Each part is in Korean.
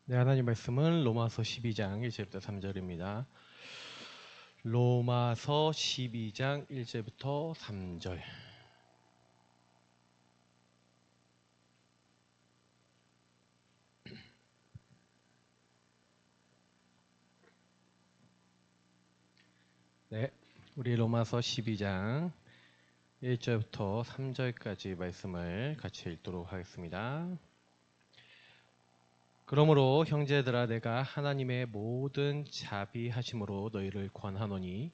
네, 하나님 말씀은 로마서 12장 1절부터 3절입니다. 로마서 12장 1절부터 3절. 네, 우리 로마서 12장 1절부터 3절까지 말씀을 같이 읽도록 하겠습니다. 그러므로 형제들아, 내가 하나님의 모든 자비하심으로 너희를 권하노니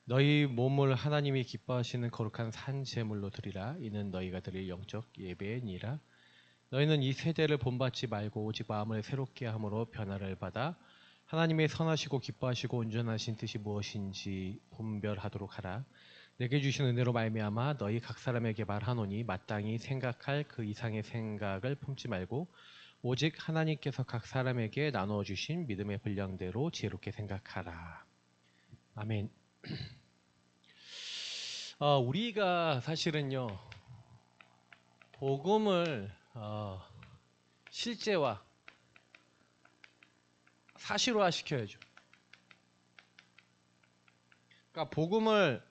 너희 몸을 하나님이 기뻐하시는 거룩한 산 제물로 드리라. 이는 너희가 드릴 영적 예배니라. 너희는 이 세대를 본받지 말고 오직 마음을 새롭게 함으로 변화를 받아 하나님의 선하시고 기뻐하시고 온전하신 뜻이 무엇인지 분별하도록 하라. 내게 주신 은혜로 말미암아 너희 각 사람에게 말하노니 마땅히 생각할 그 이상의 생각을 품지 말고 오직 하나님께서 각 사람에게 나누어 주신 믿음의 분량대로 지혜롭게 생각하라. 아멘. 우리가 사실은요, 복음을 실제화, 사실화 시켜야죠. 그러니까 복음을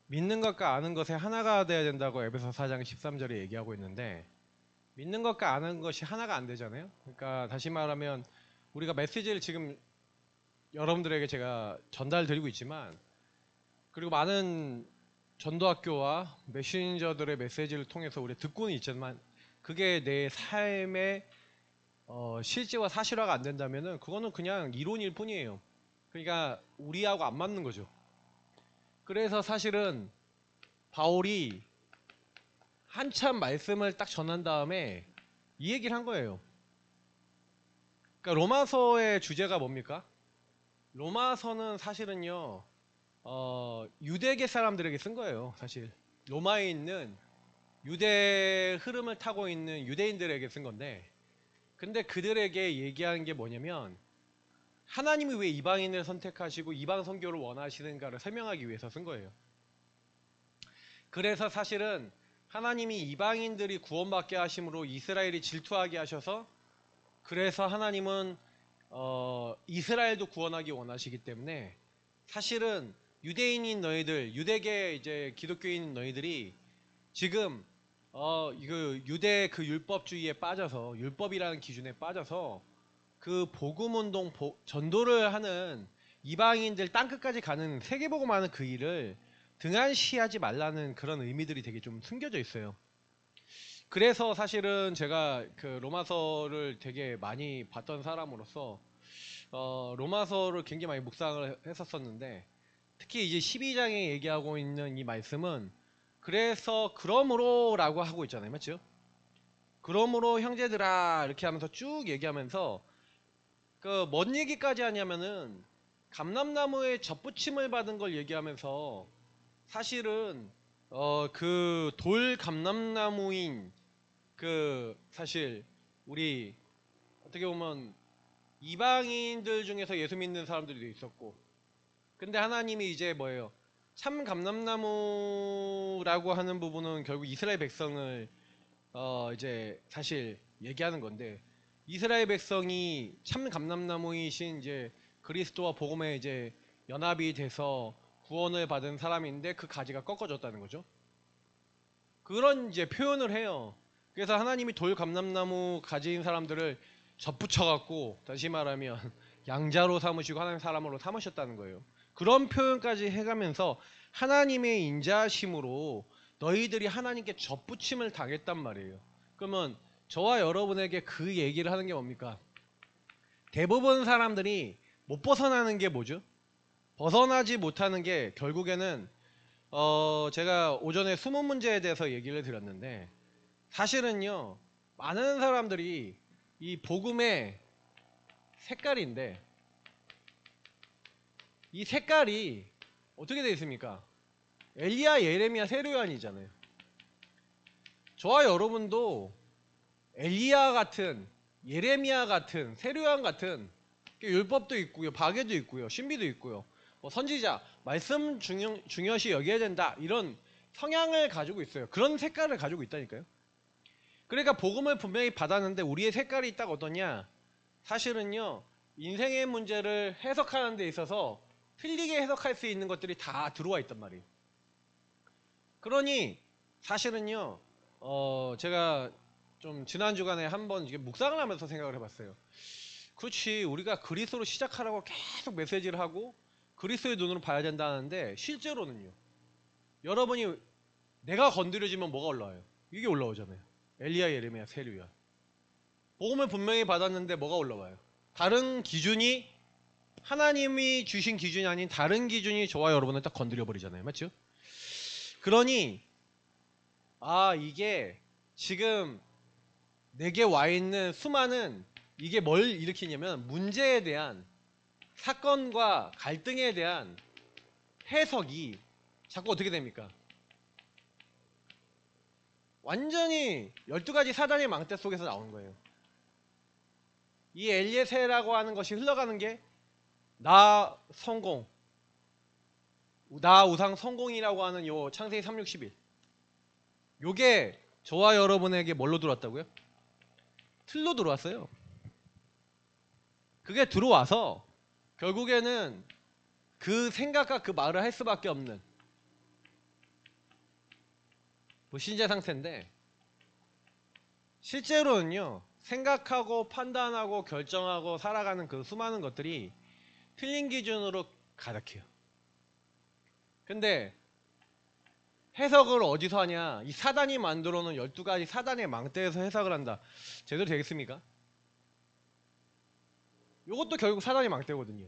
믿는 것과 아는 것의 하나가 되어야 된다고 에베소 4장 13절에 얘기하고 있는데, 믿는 것과 아는 것이 하나가 안 되잖아요. 그러니까 다시 말하면 우리가 메시지를 지금 여러분들에게 제가 전달드리고 있지만, 그리고 많은 전도학교와 메신저들의 메시지를 통해서 우리가 듣고는 있지만 그게 내 삶의 실제와 사실화가 안 된다면은 그거는 그냥 이론일 뿐이에요. 그러니까 우리하고 안 맞는 거죠. 그래서 사실은 바울이 한참 말씀을 딱 전한 다음에 이 얘기를 한 거예요. 그러니까 로마서의 주제가 뭡니까? 로마서는 사실은요, 유대계 사람들에게 쓴 거예요. 사실 로마에 있는 유대 흐름을 타고 있는 유대인들에게 쓴 건데, 근데 그들에게 얘기하는 게 뭐냐면 하나님이 왜 이방인을 선택하시고 이방 선교를 원하시는가를 설명하기 위해서 쓴 거예요. 그래서 사실은 하나님이 이방인들이 구원받게 하심으로 이스라엘이 질투하게 하셔서, 그래서 하나님은 이스라엘도 구원하기 원하시기 때문에 사실은 유대인인 너희들, 유대계 이제 기독교인 너희들이 지금 그 유대 그 율법주의에 빠져서, 율법이라는 기준에 빠져서 그 복음운동 전도를 하는 이방인들 땅끝까지 가는 세계복음하는 그 일을 등한시하지 말라는 그런 의미들이 되게 좀 숨겨져 있어요. 그래서 사실은 제가 그 로마서를 되게 많이 봤던 사람으로서 로마서를 굉장히 많이 묵상을 했었었는데, 특히 이제 12장에 얘기하고 있는 이 말씀은 그래서 그러므로 라고 하고 있잖아요. 맞죠? 그러므로 형제들아 이렇게 하면서 쭉 얘기하면서 그 뭔 얘기까지 하냐면은 감람나무에 접붙임을 받은 걸 얘기하면서 사실은 그 돌 감람나무인 그 사실 우리 어떻게 보면 이방인들 중에서 예수 믿는 사람들도 있었고, 근데 하나님이 이제 뭐예요? 참 감람나무라고 하는 부분은 결국 이스라엘 백성을 이제 사실 얘기하는 건데, 이스라엘 백성이 참 감람나무이신 이제 그리스도와 복음에 이제 연합이 돼서 구원을 받은 사람인데 그 가지가 꺾어졌다는 거죠. 그런 이제 표현을 해요. 그래서 하나님이 돌 감람나무 가지인 사람들을 접붙여 갖고 다시 말하면 양자로 삼으시고 하나님 사람으로 삼으셨다는 거예요. 그런 표현까지 해가면서 하나님의 인자심으로 너희들이 하나님께 접붙임을 당했단 말이에요. 그러면 저와 여러분에게 그 얘기를 하는 게 뭡니까? 대부분 사람들이 못 벗어나는 게 뭐죠? 벗어나지 못하는 게 결국에는 제가 오전에 수문 문제에 대해서 얘기를 드렸는데, 사실은요, 많은 사람들이 이 복음의 색깔인데, 이 색깔이 어떻게 되어 있습니까? 엘리야, 예레미야, 세례요한이잖아요. 저와 여러분도 엘리야 같은, 예레미야 같은, 세례요한 같은 율법도 있고요, 바계도 있고요, 신비도 있고요, 뭐 선지자, 말씀 중요시 여겨야 된다, 이런 성향을 가지고 있어요. 그런 색깔을 가지고 있다니까요. 그러니까 복음을 분명히 받았는데 우리의 색깔이 딱 어떠냐? 사실은요, 인생의 문제를 해석하는 데 있어서 틀리게 해석할 수 있는 것들이 다 들어와 있단 말이에요. 그러니 사실은요, 제가 좀 지난 주간에 한번 묵상을 하면서 생각을 해봤어요. 그렇지, 우리가 그리스도로 시작하라고 계속 메시지를 하고 그리스도의 눈으로 봐야 된다는데, 실제로는요, 여러분이 내가 건드려지면 뭐가 올라와요? 이게 올라오잖아요. 엘리야, 예레미야, 세류야. 복음을 분명히 받았는데 뭐가 올라와요? 다른 기준이, 하나님이 주신 기준이 아닌 다른 기준이 저와 여러분을 딱 건드려 버리잖아요. 맞죠? 그러니 이게 지금 내게 와 있는 수많은, 이게 뭘 일으키냐면 문제에 대한, 사건과 갈등에 대한 해석이 자꾸 어떻게 됩니까? 완전히 12가지 사단의 망대 속에서 나오는 거예요. 이 엘리에셀이라고 하는 것이 흘러가는 게 나 성공, 나 우상 성공이라고 하는 요 창세기 3:61, 요게 저와 여러분에게 뭘로 들어왔다고요? 틀로 들어왔어요. 그게 들어와서 결국에는 그 생각과 그 말을 할 수밖에 없는 신재 상태인데, 실제로는요, 생각하고 판단하고 결정하고 살아가는 그 수많은 것들이 틀린 기준으로 가득해요. 근데 해석을 어디서 하냐? 이 사단이 만들어 놓은 12가지 사단의 망대에서 해석을 한다. 제대로 되겠습니까? 이것도 결국 사단의 망대거든요.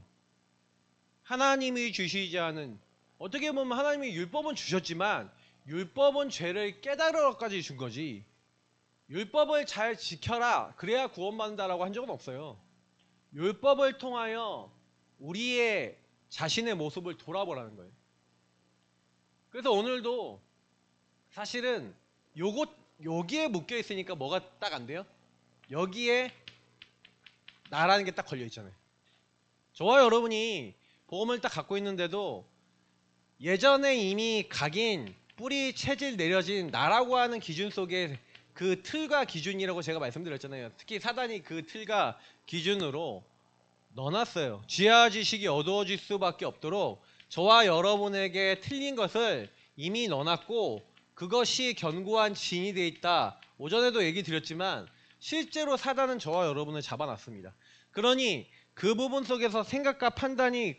하나님이 주시지 않은, 어떻게 보면 하나님이 율법은 주셨지만 율법은 죄를 깨달으러까지 준 거지, 율법을 잘 지켜라 그래야 구원받는다라고 한 적은 없어요. 율법을 통하여 우리의 자신의 모습을 돌아보라는 거예요. 그래서 오늘도 사실은 여기에 묶여 있으니까 뭐가 딱 안 돼요? 여기에 나라는 게 딱 걸려 있잖아요. 저와 여러분이 복음을 딱 갖고 있는데도 예전에 이미 각인, 뿌리, 체질 내려진 나라고 하는 기준 속에 그 틀과 기준이라고 제가 말씀드렸잖아요. 특히 사단이 그 틀과 기준으로 넣어놨어요. 지하 지식이 어두워질 수밖에 없도록 저와 여러분에게 틀린 것을 이미 넣어놨고, 그것이 견고한 진이 되어 있다. 오전에도 얘기 드렸지만 실제로 사단은 저와 여러분을 잡아놨습니다. 그러니 그 부분 속에서 생각과 판단이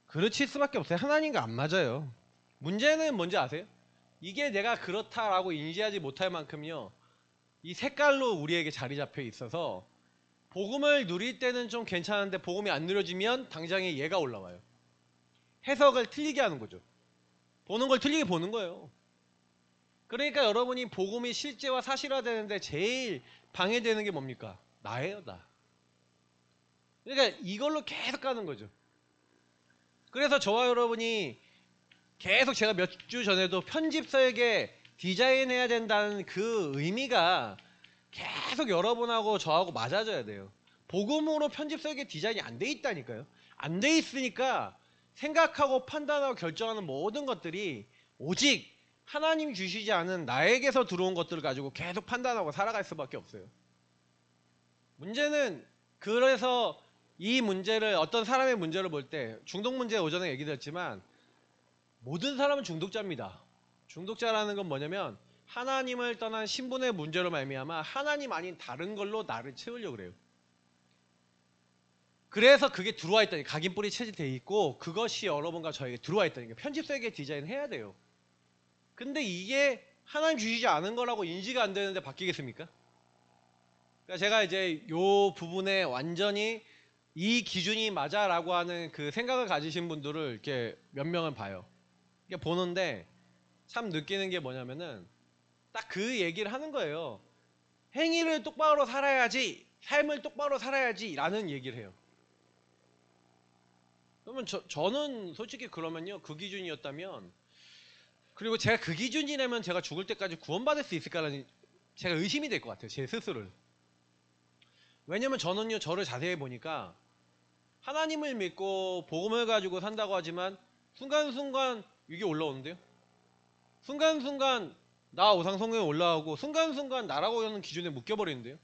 그르칠 수밖에 없어요. 하나님과 안 맞아요. 문제는 뭔지 아세요? 이게 내가 그렇다라고 인지하지 못할 만큼요, 이 색깔로 우리에게 자리 잡혀 있어서 복음을 누릴 때는 좀 괜찮은데 복음이 안 누려지면 당장에 얘가 올라와요. 해석을 틀리게 하는 거죠. 보는 걸 틀리게 보는 거예요. 그러니까 여러분이 복음이 실제와 사실화되는데 제일 방해되는 게 뭡니까? 나예요, 나. 그러니까 이걸로 계속 가는 거죠. 그래서 저와 여러분이 계속, 제가 몇 주 전에도 편집 설계 디자인해야 된다는 그 의미가 계속 여러분하고 저하고 맞아져야 돼요. 복음으로 편집 설계 디자인이 안 돼 있다니까요. 안 돼 있으니까 생각하고 판단하고 결정하는 모든 것들이 오직 하나님 주시지 않은 나에게서 들어온 것들을 가지고 계속 판단하고 살아갈 수밖에 없어요. 문제는, 그래서 이 문제를, 어떤 사람의 문제를 볼 때, 중독 문제 오전에 얘기 드렸지만 모든 사람은 중독자입니다. 중독자라는 건 뭐냐면 하나님을 떠난 신분의 문제로 말미암아 하나님 아닌 다른 걸로 나를 채우려고 그래요. 그래서 그게 들어와 있다니, 각인뿌리 체질되어 있고 그것이 여러분과 저에게 들어와 있다니까. 편집 설계 디자인 해야 돼요. 근데 이게 하나님 주시지 않은 거라고 인지가 안 되는데 바뀌겠습니까? 그러니까 제가 이제 요 부분에 완전히 이 기준이 맞아라고 하는 그 생각을 가지신 분들을 이렇게 몇 명을 봐요. 이게 보는데 참 느끼는 게 뭐냐면은 딱 그 얘기를 하는 거예요. 행위를 똑바로 살아야지, 삶을 똑바로 살아야지 라는 얘기를 해요. 그러면 저는 솔직히 그러면요, 그 기준이었다면, 그리고 제가 그 기준이라면 제가 죽을 때까지 구원받을 수 있을까라는 제가 의심이 될 것 같아요, 제 스스로를. 왜냐면 저는요, 저를 자세히 보니까 하나님을 믿고 복음을 가지고 산다고 하지만 순간순간 이게 올라오는데요, 순간순간 나 우상 성경에 올라오고 순간순간 나라고 하는 기준에 묶여버리는데요.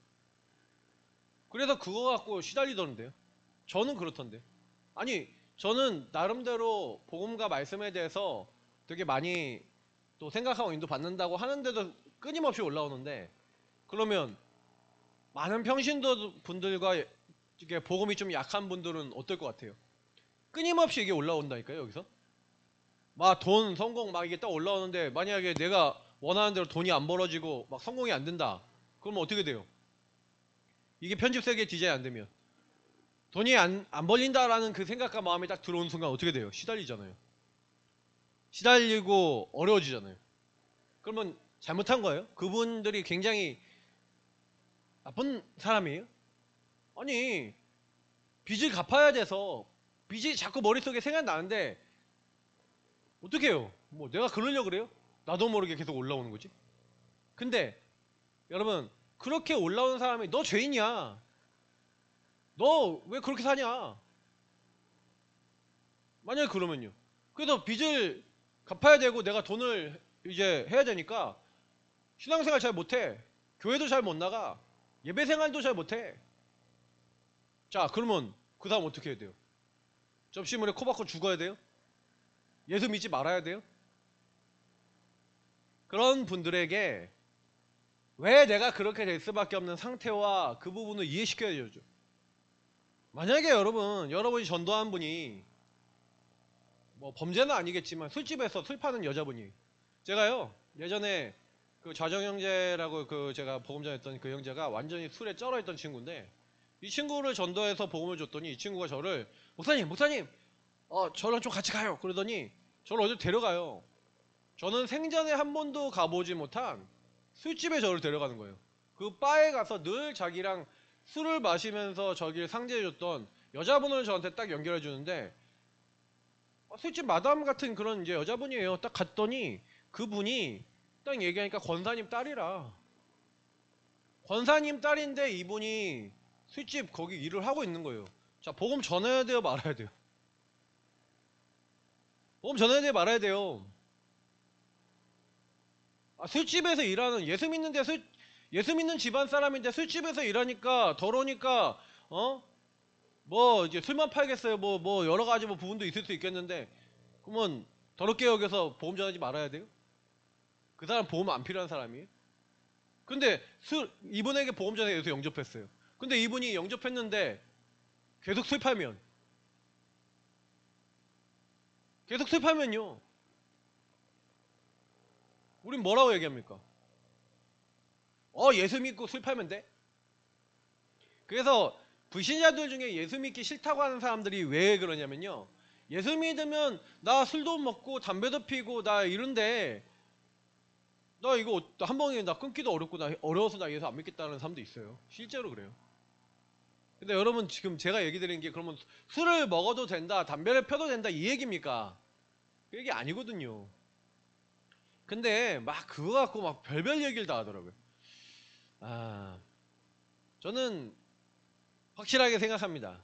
그래서 그거 갖고 시달리던데요. 저는 그렇던데. 아니, 저는 나름대로 복음과 말씀에 대해서 되게 많이 또 생각하고 인도받는다고 하는데도 끊임없이 올라오는데, 그러면 많은 평신도 분들과 이게 복음이 좀 약한 분들은 어떨 것 같아요? 끊임없이 이게 올라온다니까요, 여기서. 막 돈, 성공 막 이게 딱 올라오는데, 만약에 내가 원하는 대로 돈이 안 벌어지고 막 성공이 안 된다. 그러면 어떻게 돼요? 이게 편집 세계 디자인 안 되면. 돈이 안 벌린다라는 그 생각과 마음이 딱 들어오는 순간 어떻게 돼요? 시달리잖아요. 시달리고 어려워지잖아요. 그러면 잘못한 거예요? 그분들이 굉장히 나쁜 사람이에요? 아니, 빚을 갚아야 돼서 빚이 자꾸 머릿속에 생각나는데 어떻게 해요? 뭐 내가 그러려고 그래요? 나도 모르게 계속 올라오는 거지. 근데 여러분, 그렇게 올라오는 사람이 너 죄인이야. 너 왜 그렇게 사냐? 만약에 그러면요. 그래서 빚을 갚아야 되고 내가 돈을 이제 해야 되니까 신앙생활 잘 못해. 교회도 잘 못 나가. 예배생활도 잘 못해. 자, 그러면 그 사람 어떻게 해야 돼요? 접시물에 코 박고 죽어야 돼요? 예수 믿지 말아야 돼요? 그런 분들에게 왜 내가 그렇게 될 수밖에 없는 상태와 그 부분을 이해시켜야 되죠. 만약에 여러분이 전도한 분이 뭐 범죄는 아니겠지만 술집에서 술 파는 여자분이, 제가요 예전에 그 좌정 형제라고 그 제가 복음 전했던 그 형제가 완전히 술에 쩔어 있던 친구인데, 이 친구를 전도해서 복음을 줬더니 이 친구가 저를 목사님 저랑 좀 같이 가요 그러더니 저를 어디 데려가요. 저는 생전에 한 번도 가보지 못한 술집에 저를 데려가는 거예요. 그 바에 가서 늘 자기랑 술을 마시면서 저기를 상제해줬던 여자분을 저한테 딱 연결해 주는데, 술집 마담 같은 그런 이제 여자분이에요. 딱 갔더니 그분이 딱 얘기하니까 권사님 딸이라. 권사님 딸인데 이분이 술집 거기 일을 하고 있는 거예요. 자, 복음 전해야 돼요, 말아야 돼요? 복음 전해야 돼요, 말아야 돼요? 술집에서 일하는 예수 믿는 집안 사람인데 술집에서 일하니까 더러우니까 뭐 이제 술만 팔겠어요? 뭐 여러 가지 뭐 부분도 있을 수 있겠는데, 그러면 더럽게 여겨서 보험 전하지 말아야 돼요? 그 사람 보험 안 필요한 사람이에요? 근데 이분에게 보험 전해서 영접했어요. 근데 이분이 영접했는데 계속 술 팔면 계속 술 팔면요, 우린 뭐라고 얘기합니까? 예수 믿고 술 팔면 돼? 그래서 불신자들 중에 예수 믿기 싫다고 하는 사람들이 왜 그러냐면요, 예수 믿으면 나 술도 먹고 담배도 피고 나 이런데 나 이거 한 번에 나 끊기도 어렵고 나 어려워서 나 예수 안 믿겠다는 사람도 있어요. 실제로 그래요. 근데 여러분, 지금 제가 얘기 드리는 게 그러면 술을 먹어도 된다, 담배를 펴도 된다 이 얘기입니까? 그 얘기 아니거든요. 근데 막 그거 갖고 막 별별 얘기를 다 하더라고요. 저는 확실하게 생각합니다.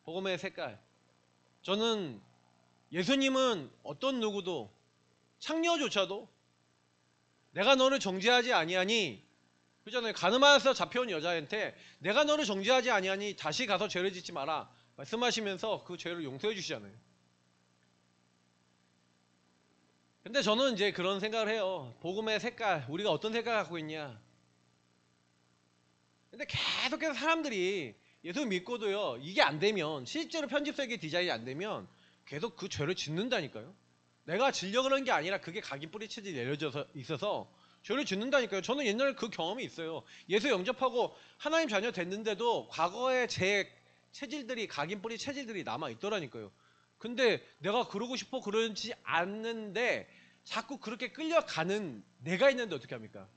복음의 색깔. 저는 예수님은 어떤 누구도, 창녀조차도 내가 너를 정죄하지 아니하니, 그잖아요. 가늠하여서 잡혀온 여자한테 내가 너를 정죄하지 아니하니 다시 가서 죄를 짓지 마라 말씀하시면서 그 죄를 용서해 주시잖아요. 근데 저는 이제 그런 생각을 해요. 복음의 색깔, 우리가 어떤 색깔을 갖고 있냐. 근데 계속해서 사람들이 예수 믿고도요, 이게 안 되면, 실제로 편집세계 디자인이 안 되면 계속 그 죄를 짓는다니까요. 내가 지려고 그런 게 아니라 그게 각인 뿌리체질이 내려져 있어서 죄를 짓는다니까요. 저는 옛날에 그 경험이 있어요. 예수 영접하고 하나님 자녀 됐는데도 과거의 제 체질들이, 각인 뿌리 체질들이 남아 있더라니까요. 근데 내가 그러고 싶어 그러지 않는데 자꾸 그렇게 끌려가는 내가 있는데 어떻게 합니까?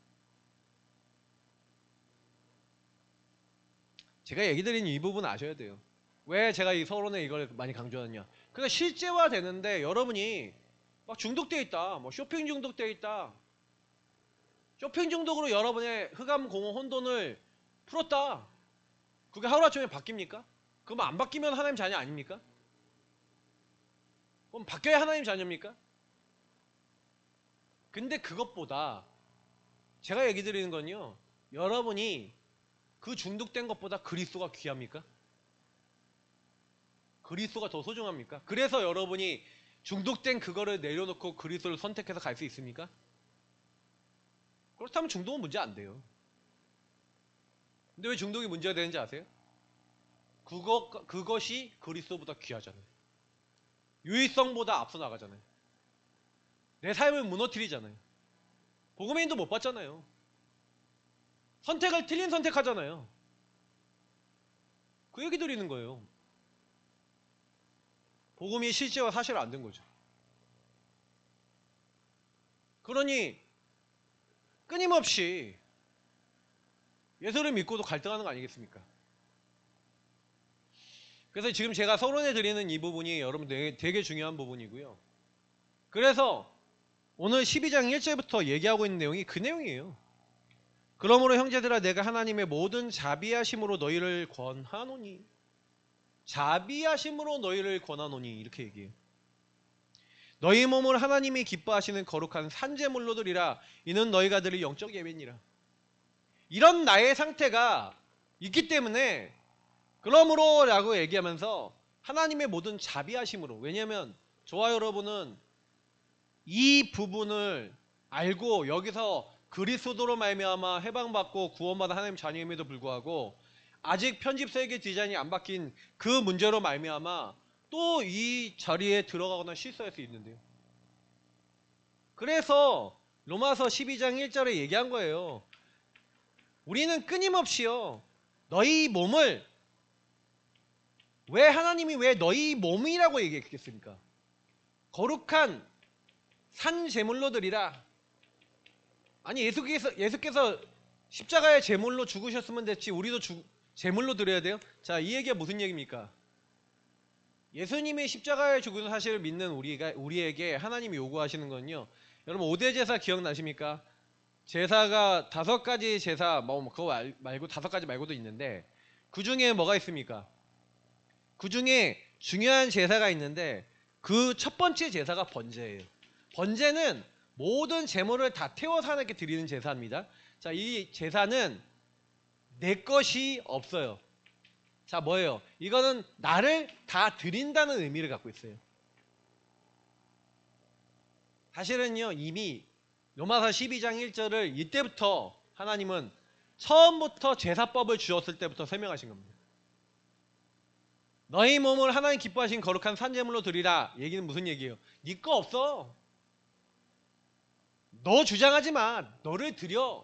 제가 얘기 드린 이 부분 아셔야 돼요. 왜 제가 이 서론에 이걸 많이 강조하느냐. 그러니까 실제화 되는데 여러분이 막 중독되어 있다. 뭐 쇼핑 중독되어 있다. 쇼핑 중독으로 여러분의 흑암 공허 혼돈을 풀었다. 그게 하루아침에 바뀝니까? 그럼 안 바뀌면 하나님 자녀 아닙니까? 그럼 바뀌어야 하나님 자녀입니까? 근데 그것보다 제가 얘기 드리는 건요, 여러분이 그 중독된 것보다 그리스도가 귀합니까? 그리스도가 더 소중합니까? 그래서 여러분이 중독된 그거를 내려놓고 그리스도를 선택해서 갈 수 있습니까? 그렇다면 중독은 문제 안 돼요. 근데 왜 중독이 문제가 되는지 아세요? 그것이 그리스도보다 귀하잖아요. 유의성보다 앞서 나가잖아요. 내 삶을 무너뜨리잖아요. 복음의 인도 못 받잖아요. 선택을 틀린 선택하잖아요. 그 얘기 드리는 거예요. 복음이 실제와 사실 안 된 거죠. 그러니 끊임없이 예수를 믿고도 갈등하는 거 아니겠습니까? 그래서 지금 제가 서론해 드리는 이 부분이 여러분 되게 중요한 부분이고요. 그래서 오늘 12장 1절부터 얘기하고 있는 내용이 그 내용이에요. 그러므로 형제들아 내가 하나님의 모든 자비하심으로 너희를 권하노니, 자비하심으로 너희를 권하노니 이렇게 얘기해요. 너희 몸을 하나님이 기뻐하시는 거룩한 산제물로 드리라. 이는 너희가 드릴 영적 예배니라. 이런 나의 상태가 있기 때문에 그러므로 라고 얘기하면서 하나님의 모든 자비하심으로, 왜냐하면 저와 여러분은 이 부분을 알고 여기서 그리스도로 말미암아 해방받고 구원받은 하나님 자녀임에도 불구하고 아직 편집 설계 디자인이 안 바뀐 그 문제로 말미암아 또 이 자리에 들어가거나 실수할 수 있는데요. 그래서 로마서 12장 1절에 얘기한 거예요. 우리는 끊임없이요, 너희 몸을, 왜 하나님이 왜 너희 몸이라고 얘기했겠습니까? 거룩한 산 제물로 드리라. 아니 예수께서 십자가의 제물로 죽으셨으면 됐지 우리도 제물로 드려야 돼요? 자, 이 얘기가 무슨 얘기입니까? 예수님의 십자가의 죽은 사실을 믿는 우리에게 하나님이 요구하시는 건요, 여러분 5대 제사 기억나십니까? 제사가 5가지 제사, 그거 말고 5가지 말고도 있는데 그 중에 뭐가 있습니까? 그 중에 중요한 제사가 있는데 그 첫 번째 제사가 번제예요. 번제는 모든 제물을 다 태워서 하나님께 드리는 제사입니다. 자, 이 제사는 내 것이 없어요. 자, 뭐예요? 이거는 나를 다 드린다는 의미를 갖고 있어요. 사실은요, 이미 로마서 12장 1절을 이때부터 하나님은 처음부터 제사법을 주었을 때부터 설명하신 겁니다. 너희 몸을 하나님 기뻐하신 거룩한 산제물로 드리라. 얘기는 무슨 얘기예요? 네 거 없어. 너 주장하지 마. 너를 드려.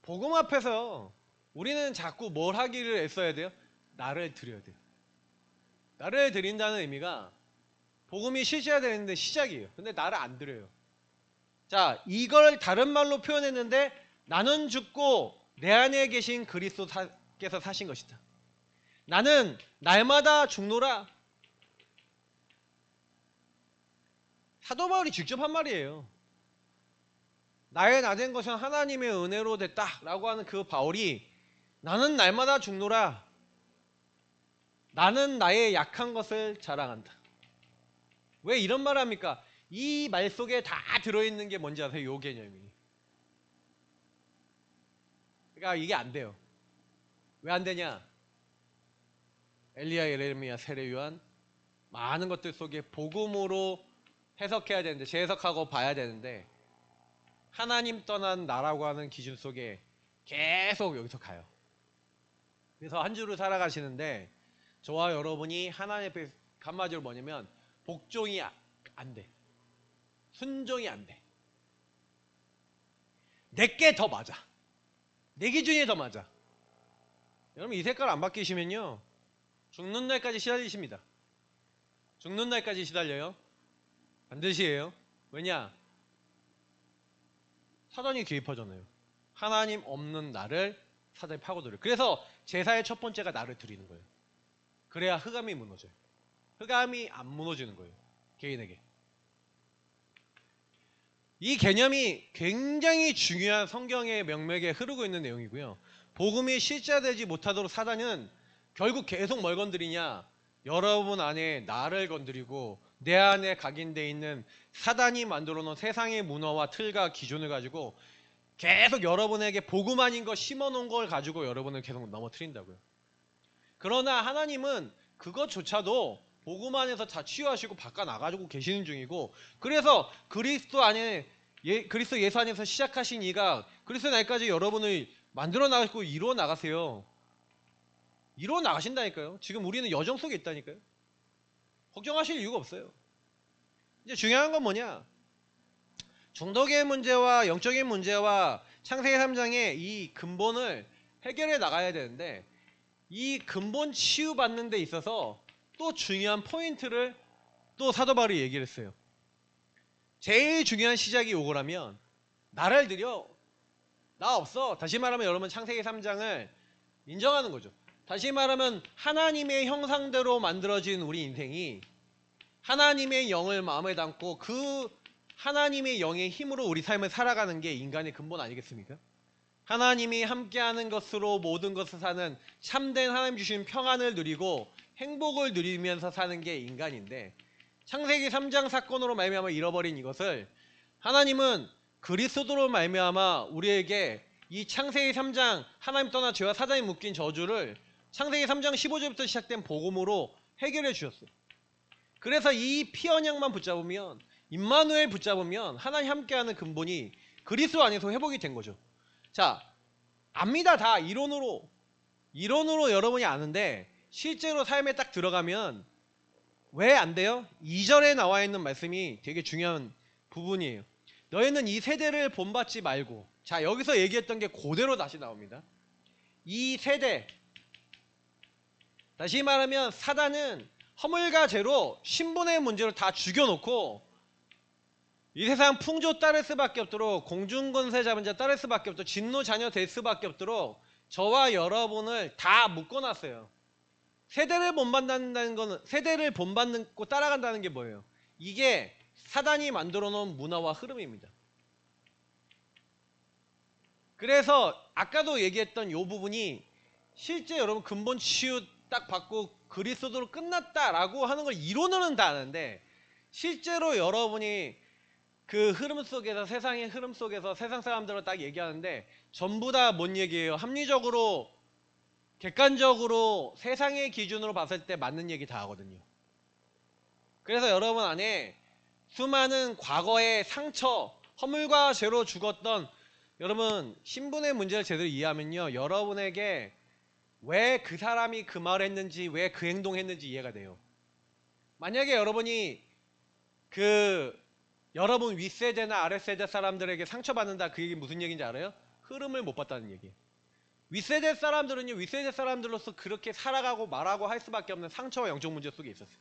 복음 앞에서 우리는 자꾸 뭘 하기를 애써야 돼요? 나를 드려야 돼요. 나를 드린다는 의미가 복음이 실제화되는데 시작이에요. 근데 나를 안 드려요. 자, 이걸 다른 말로 표현했는데 나는 죽고 내 안에 계신 그리스도께서 사신 것이다. 나는 날마다 죽노라. 사도 바울이 직접 한 말이에요. 나의 나된 것은 하나님의 은혜로 됐다라고 하는 그 바울이 나는 날마다 죽노라. 나는 나의 약한 것을 자랑한다. 왜 이런 말을 합니까? 이 말 속에 다 들어있는 게 뭔지 아세요? 요 개념이. 그러니까 이게 안 돼요. 왜 안 되냐? 엘리야, 예레미야, 세례, 요한 많은 것들 속에 복음으로 해석해야 되는데, 재해석하고 봐야 되는데 하나님 떠난 나라고 하는 기준 속에 계속 여기서 가요. 그래서 한 주를 살아가시는데 저와 여러분이 하나님 앞에 한마디로 뭐냐면 복종이 안 돼. 순종이 안 돼. 내게 더 맞아. 내 기준이 더 맞아. 여러분 이 색깔 안 바뀌시면요 죽는 날까지 시달리십니다. 죽는 날까지 시달려요. 반드시 해요. 왜냐? 사단이 개입하잖아요. 하나님 없는 나를 사단이 파고들어요. 그래서 제사의 첫 번째가 나를 드리는 거예요. 그래야 흑암이 무너져요. 흑암이 안 무너지는 거예요. 개인에게. 이 개념이 굉장히 중요한 성경의 명맥에 흐르고 있는 내용이고요. 복음이 실제되지 못하도록 사단은 결국 계속 뭘 건드리냐? 여러분 안에 나를 건드리고 내 안에 각인되어 있는 사단이 만들어 놓은 세상의 문화와 틀과 기준을 가지고 계속 여러분에게 복음 아닌 거 심어놓은 걸 가지고 여러분을 계속 넘어뜨린다고요. 그러나 하나님은 그것조차도 복음 안에서 다 치유하시고 바꿔 나가지고 계시는 중이고, 그래서 그리스도 예수 안에서 시작하신 이가 그리스도 날까지 여러분을 만들어 나가시고 이루어 나가세요. 이루어 나가신다니까요. 지금 우리는 여정 속에 있다니까요. 걱정하실 이유가 없어요. 이제 중요한 건 뭐냐? 중독의 문제와 영적인 문제와 창세기 3장의 이 근본을 해결해 나가야 되는데, 이 근본 치유받는 데 있어서 또 중요한 포인트를 또 사도 바울이 얘기를 했어요. 제일 중요한 시작이 요거라면 나를 들여, 나 없어. 다시 말하면 여러분 창세기 3장을 인정하는 거죠. 다시 말하면 하나님의 형상대로 만들어진 우리 인생이 하나님의 영을 마음에 담고 그 하나님의 영의 힘으로 우리 삶을 살아가는 게 인간의 근본 아니겠습니까? 하나님이 함께하는 것으로 모든 것을 사는 참된 하나님 주신 평안을 누리고 행복을 누리면서 사는 게 인간인데, 창세기 3장 사건으로 말미암아 잃어버린 이것을 하나님은 그리스도로 말미암아 우리에게 이 창세기 3장 하나님 떠나 죄와 사단이 묶인 저주를 창세기 3장 15절부터 시작된 복음으로 해결해 주셨어요. 그래서 이 피언약만 붙잡으면, 임마누엘 붙잡으면 하나님 함께하는 근본이 그리스도 안에서 회복이 된 거죠. 자, 압니다. 다 이론으로 여러분이 아는데 실제로 삶에 딱 들어가면 왜 안 돼요? 2절에 나와 있는 말씀이 되게 중요한 부분이에요. 너희는 이 세대를 본받지 말고. 자, 여기서 얘기했던 게 그대로 다시 나옵니다. 이 세대, 다시 말하면 사단은 허물과 죄로 신분의 문제로 다 죽여놓고 이 세상 풍조 따를 수밖에 없도록, 공중권세 잡은 자 따를 수밖에 없도록, 진노 자녀 될 수밖에 없도록 저와 여러분을 다 묶어놨어요. 세대를 본받는다는 거는, 세대를 본받고 따라간다는 게 뭐예요? 이게 사단이 만들어 놓은 문화와 흐름입니다. 그래서 아까도 얘기했던 이 부분이 실제 여러분 근본 치유 딱 받고 그리스도로 끝났다라고 하는 걸 이론으로는 다 아는데, 실제로 여러분이 그 흐름 속에서, 세상의 흐름 속에서 세상 사람들을 딱 얘기하는데 전부 다 뭔 얘기예요? 합리적으로, 객관적으로 세상의 기준으로 봤을 때 맞는 얘기 다 하거든요. 그래서 여러분 안에 수많은 과거의 상처, 허물과 죄로 죽었던 여러분 신분의 문제를 제대로 이해하면요, 여러분에게 왜 그 사람이 그 말을 했는지, 왜 그 행동을 했는지 이해가 돼요. 만약에 여러분이 여러분 윗세대나 아랫세대 사람들에게 상처받는다, 그 얘기 무슨 얘기인지 알아요? 흐름을 못 봤다는 얘기예요. 윗세대 사람들은요, 윗세대 사람들로서 그렇게 살아가고 말하고 할 수밖에 없는 상처와 영적 문제 속에 있었어요.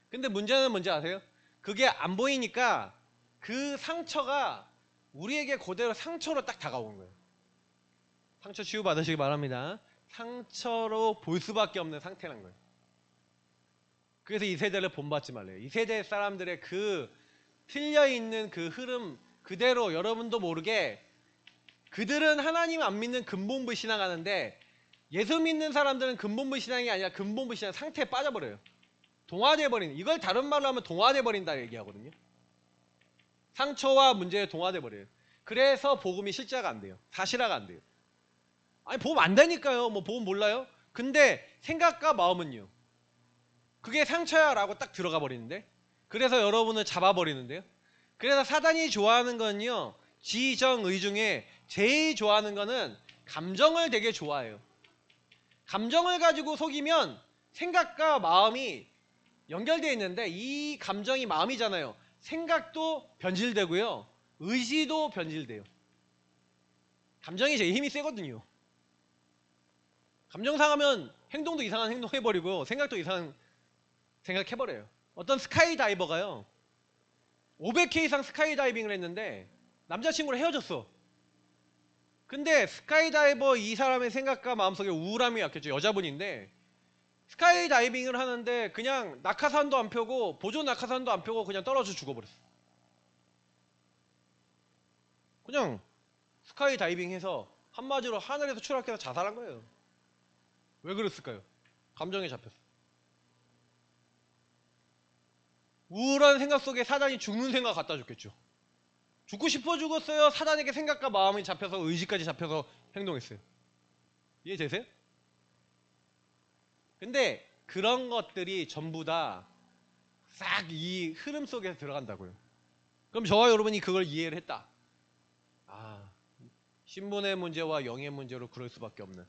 근데 문제는 뭔지 아세요? 그게 안 보이니까 그 상처가 우리에게 그대로 상처로 딱 다가온 거예요. 상처 치유 받으시기 바랍니다. 상처로 볼 수밖에 없는 상태란 거예요. 그래서 이 세대를 본받지 말래요. 이 세대 사람들의 그 틀려있는 그 흐름 그대로 여러분도 모르게, 그들은 하나님 안 믿는 근본부 신앙하는데 예수 믿는 사람들은 근본부 신앙이 아니라 근본부 신앙 상태에 빠져버려요. 동화돼 버리는, 이걸 다른 말로 하면 동화돼 버린다 얘기하거든요. 상처와 문제에 동화돼 버려요. 그래서 복음이 실제가 안 돼요. 사실화가 안 돼요. 아니 복음 안 되니까요. 뭐 복음 몰라요? 근데 생각과 마음은요, 그게 상처야 라고 딱 들어가 버리는데, 그래서 여러분을 잡아버리는데요. 그래서 사단이 좋아하는 건요, 지정의 중에 제일 좋아하는 거는 감정을 되게 좋아해요. 감정을 가지고 속이면 생각과 마음이 연결되어 있는데, 이 감정이 마음이잖아요. 생각도 변질되고요, 의지도 변질돼요. 감정이 제일 힘이 세거든요. 감정 상하면 행동도 이상한 행동 해버리고 생각도 이상한 생각해버려요. 어떤 스카이다이버가요, 500K 이상 스카이다이빙을 했는데 남자친구랑 헤어졌어. 근데 스카이다이버 이 사람의 생각과 마음속에 우울함이 왔겠죠. 여자분인데 스카이다이빙을 하는데 그냥 낙하산도 안 펴고, 보조 낙하산도 안 펴고 그냥 떨어져 죽어버렸어. 그냥 스카이다이빙해서 한마디로 하늘에서 추락해서 자살한 거예요. 왜 그랬을까요? 감정에 잡혔어. 우울한 생각 속에 사단이 죽는 생각 갖다 줬겠죠. 죽고 싶어 죽었어요? 사단에게 생각과 마음이 잡혀서 의지까지 잡혀서 행동했어요. 이해되세요? 근데 그런 것들이 전부 다 싹 이 흐름 속에 들어간다고요. 그럼 저와 여러분이 그걸 이해를 했다. 아, 신분의 문제와 영의 문제로 그럴 수밖에 없는.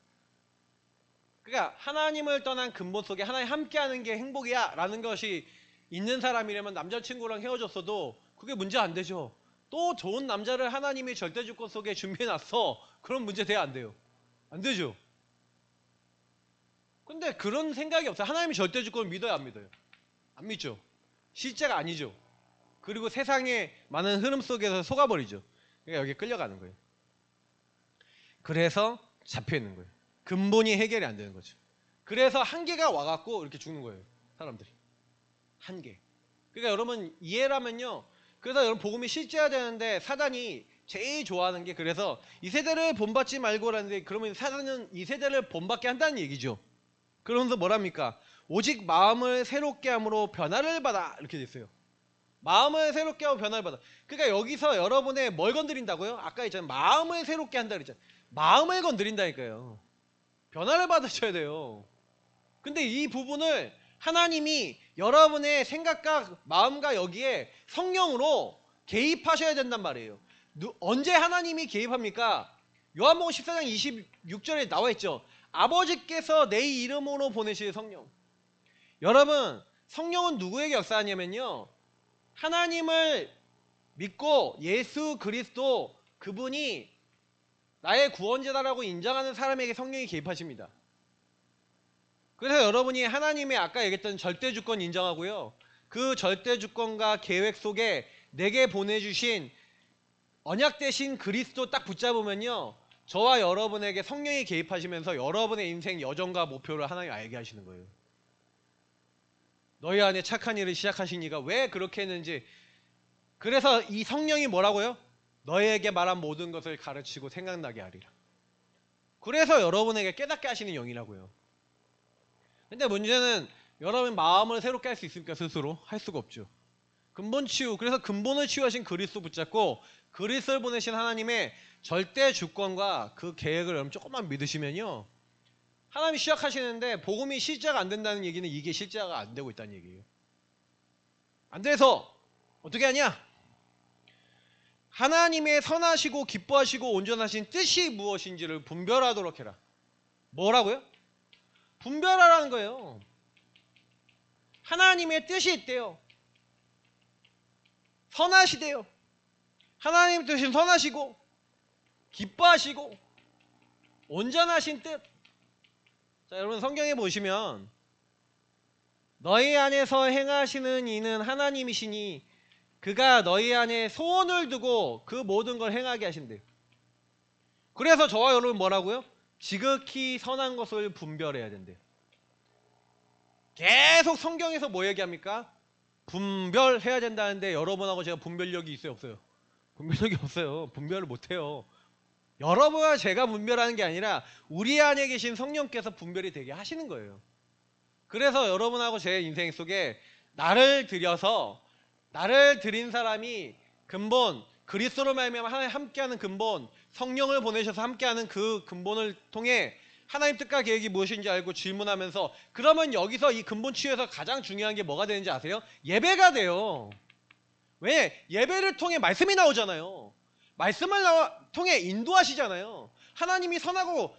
그러니까 하나님을 떠난 근본 속에 하나님 함께하는 게 행복이야 라는 것이 있는 사람이라면 남자친구랑 헤어졌어도 그게 문제 안 되죠. 또 좋은 남자를 하나님이 절대주권 속에 준비해놨어. 그런 문제 돼야 안 돼요. 안 되죠. 근데 그런 생각이 없어요. 하나님이 절대주권을 믿어요, 안 믿어요? 안 믿죠. 실제가 아니죠. 그리고 세상의 많은 흐름 속에서 속아버리죠. 그러니까 여기에 끌려가는 거예요. 그래서 잡혀있는 거예요. 근본이 해결이 안 되는 거죠. 그래서 한계가 와갖고 이렇게 죽는 거예요. 사람들이. 한계. 그러니까 여러분 이해라면요. 그래서 여러분 복음이 실제해야 되는데 사단이 제일 좋아하는 게 그래서 이 세대를 본받지 말고라는데 그러면 사단은 이 세대를 본받게 한다는 얘기죠. 그러면서 뭐랍니까? 오직 마음을 새롭게 함으로 변화를 받아 이렇게 됐어요. 마음을 새롭게 하고 변화를 받아. 그러니까 여기서 여러분의 뭘 건드린다고요? 아까 있잖아요. 마음을 새롭게 한다 그랬잖아요. 마음을 건드린다니까요. 변화를 받으셔야 돼요. 근데 이 부분을 하나님이 여러분의 생각과 마음과 여기에 성령으로 개입하셔야 된단 말이에요. 언제 하나님이 개입합니까? 요한복음 14장 26절에 나와 있죠. 아버지께서 내 이름으로 보내실 성령. 여러분 성령은 누구에게 역사하냐면요. 하나님을 믿고 예수 그리스도 그분이 나의 구원자다라고 인정하는 사람에게 성령이 개입하십니다. 그래서 여러분이 하나님의 아까 얘기했던 절대주권 인정하고요. 그 절대주권과 계획 속에 내게 보내주신 언약 대신 그리스도 딱 붙잡으면요. 저와 여러분에게 성령이 개입하시면서 여러분의 인생 여정과 목표를 하나님 알게 하시는 거예요. 너희 안에 착한 일을 시작하신 이가 왜 그렇게 했는지. 그래서 이 성령이 뭐라고요? 너희에게 말한 모든 것을 가르치고 생각나게 하리라. 그래서 여러분에게 깨닫게 하시는 영이라고요. 근데 문제는 여러분 마음을 새롭게 할 수 있습니까? 스스로? 할 수가 없죠. 근본 치유. 그래서 근본을 치유하신 그리스도 붙잡고 그리스도를 보내신 하나님의 절대 주권과 그 계획을 여러분 조금만 믿으시면요. 하나님이 시작하시는데 복음이 실제가 안 된다는 얘기는 이게 실제가 안 되고 있다는 얘기예요. 안 돼서 어떻게 하냐? 하나님의 선하시고 기뻐하시고 온전하신 뜻이 무엇인지를 분별하도록 해라. 뭐라고요? 분별하라는 거예요. 하나님의 뜻이 있대요. 선하시대요. 하나님 뜻은 선하시고 기뻐하시고 온전하신 뜻. 자, 여러분 성경에 보시면 너희 안에서 행하시는 이는 하나님이시니 그가 너희 안에 소원을 두고 그 모든 걸 행하게 하신대요. 그래서 저와 여러분 뭐라고요? 지극히 선한 것을 분별해야 된대요. 계속 성경에서 뭐 얘기합니까? 분별해야 된다는데 여러분하고 제가 분별력이 있어요 없어요? 분별력이 없어요. 분별을 못해요. 여러분과 제가 분별하는 게 아니라 우리 안에 계신 성령께서 분별이 되게 하시는 거예요. 그래서 여러분하고 제 인생 속에 나를 들인 사람이 근본 그리스도로 말미암아 하나님 함께하는 근본 성령을 보내셔서 함께하는 그 근본을 통해 하나님 뜻과 계획이 무엇인지 알고 질문하면서 그러면 여기서 이 근본 치유에서 가장 중요한 게 뭐가 되는지 아세요? 예배가 돼요. 왜? 예배를 통해 말씀이 나오잖아요. 말씀을 통해 인도하시잖아요. 하나님이 선하고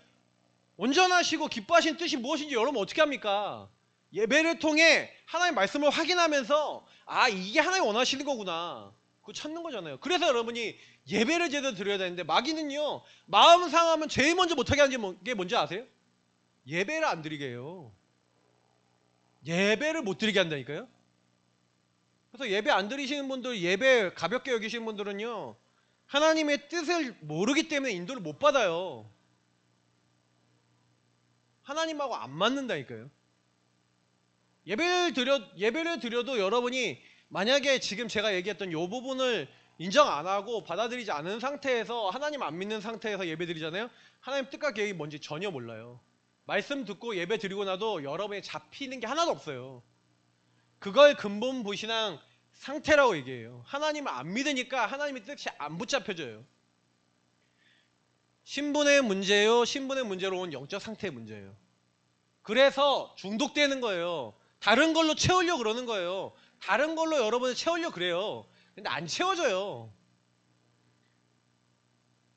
온전하시고 기뻐하신 뜻이 무엇인지 여러분 어떻게 합니까? 예배를 통해 하나님 말씀을 확인하면서 아 이게 하나님 원하시는 거구나. 그거 찾는 거잖아요. 그래서 여러분이 예배를 제대로 드려야 되는데 마귀는요. 마음 상하면 제일 먼저 못하게 하는 게 뭔지 아세요? 예배를 안 드리게 해요. 예배를 못 드리게 한다니까요. 그래서 예배 안 드리시는 분들 예배 가볍게 여기시는 분들은요. 하나님의 뜻을 모르기 때문에 인도를 못 받아요. 하나님하고 안 맞는다니까요. 예배를 드려도 여러분이 만약에 지금 제가 얘기했던 이 부분을 인정 안 하고 받아들이지 않은 상태에서 하나님 안 믿는 상태에서 예배 드리잖아요. 하나님 뜻과 계획이 뭔지 전혀 몰라요. 말씀 듣고 예배 드리고 나도 여러분이 잡히는 게 하나도 없어요. 그걸 근본 불신앙 상태라고 얘기해요. 하나님을 안 믿으니까 하나님의 뜻이 안 붙잡혀져요. 신분의 문제요, 신분의 문제로 온 영적 상태의 문제예요. 그래서 중독되는 거예요. 다른 걸로 채우려고 그러는 거예요. 다른 걸로 여러분을 채우려고 그래요. 근데 안 채워져요.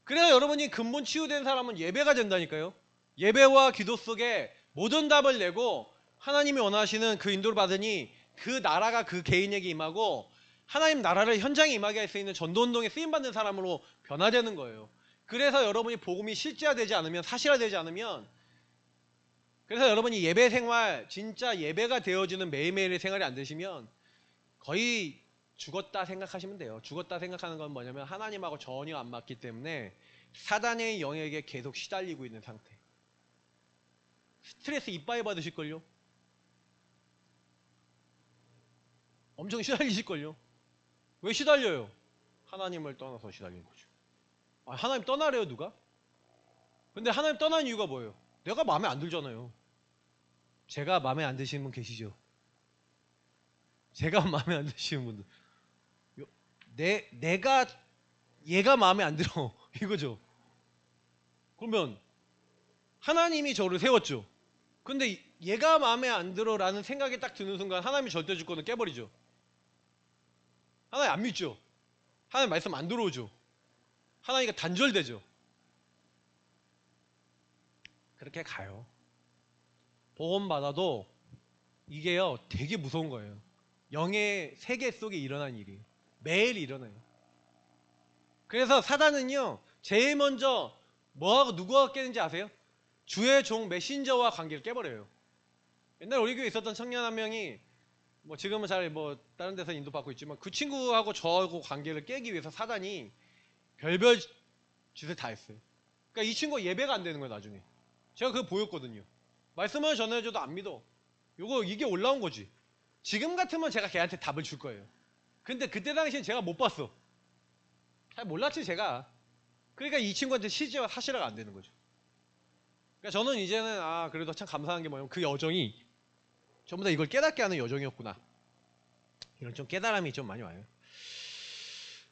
그래서 여러분이 근본 치유된 사람은 예배가 된다니까요. 예배와 기도 속에 모든 답을 내고 하나님이 원하시는 그 인도를 받으니 그 나라가 그 개인에게 임하고 하나님 나라를 현장에 임하게 할 수 있는 전도운동에 쓰임받는 사람으로 변화되는 거예요. 그래서 여러분이 복음이 실제화되지 않으면, 사실화되지 않으면, 그래서 여러분이 예배 생활, 진짜 예배가 되어지는 매일매일의 생활이 안 되시면 거의 죽었다 생각하시면 돼요. 죽었다 생각하는 건 뭐냐면 하나님하고 전혀 안 맞기 때문에 사단의 영역에 계속 시달리고 있는 상태. 스트레스 이빠이 받으실걸요? 엄청 시달리실걸요? 왜 시달려요? 하나님을 떠나서 시달리는 거죠. 아, 하나님 떠나래요, 누가? 근데 하나님 떠난 이유가 뭐예요? 내가 마음에 안 들잖아요. 제가 마음에 안 드시는 분 계시죠? 제가 마음에 안 드시는 분들. 내가 얘가 마음에 안 들어. 이거죠. 그러면 하나님이 저를 세웠죠. 근데 얘가 마음에 안 들어 라는 생각이 딱 드는 순간 하나님이 절대 주권을 깨버리죠. 하나님 안 믿죠. 하나님 말씀 안 들어오죠. 하나님과 단절되죠. 그렇게 가요. 복음 받아도 이게요 되게 무서운 거예요. 영의 세계 속에 일어난 일이 매일 일어나요. 그래서 사단은요 제일 먼저 뭐하고 누구와 깨는지 아세요? 주의 종 메신저와 관계를 깨버려요. 옛날 우리 교회에 있었던 청년 한 명이 뭐 지금은 잘 뭐 다른 데서 인도받고 있지만 그 친구하고 저하고 관계를 깨기 위해서 사단이 별별 짓을 다 했어요. 그러니까 이 친구가 예배가 안 되는 거예요 나중에. 제가 그거 보였거든요. 말씀을 전해줘도 안 믿어. 이게 올라온 거지. 지금 같으면 제가 걔한테 답을 줄 거예요. 근데 그때 당시엔 제가 못 봤어. 잘 몰랐지 제가. 그러니까 이 친구한테 실제와 사실화가 안 되는 거죠. 그러니까 저는 이제는 그래도 참 감사한 게 뭐냐면 그 여정이 전부 다 이걸 깨닫게 하는 여정이었구나. 이런 좀 깨달음이 좀 많이 와요.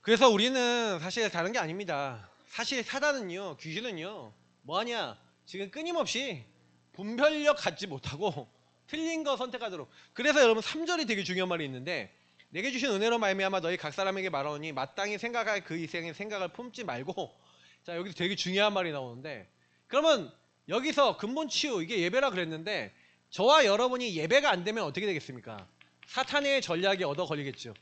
그래서 우리는 사실 다른 게 아닙니다. 사실 사단은요, 귀신은요, 뭐하냐? 지금 끊임없이 분별력 갖지 못하고 틀린 거 선택하도록. 그래서 여러분 3절이 되게 중요한 말이 있는데 내게 주신 은혜로 말미암아 너희 각 사람에게 말하오니 마땅히 생각할 그 이생의 생각을 품지 말고. 자, 여기서 되게 중요한 말이 나오는데 그러면 여기서 근본 치유, 이게 예배라 그랬는데 저와 여러분이 예배가 안 되면 어떻게 되겠습니까? 사탄의 전략에 얻어 걸리겠죠.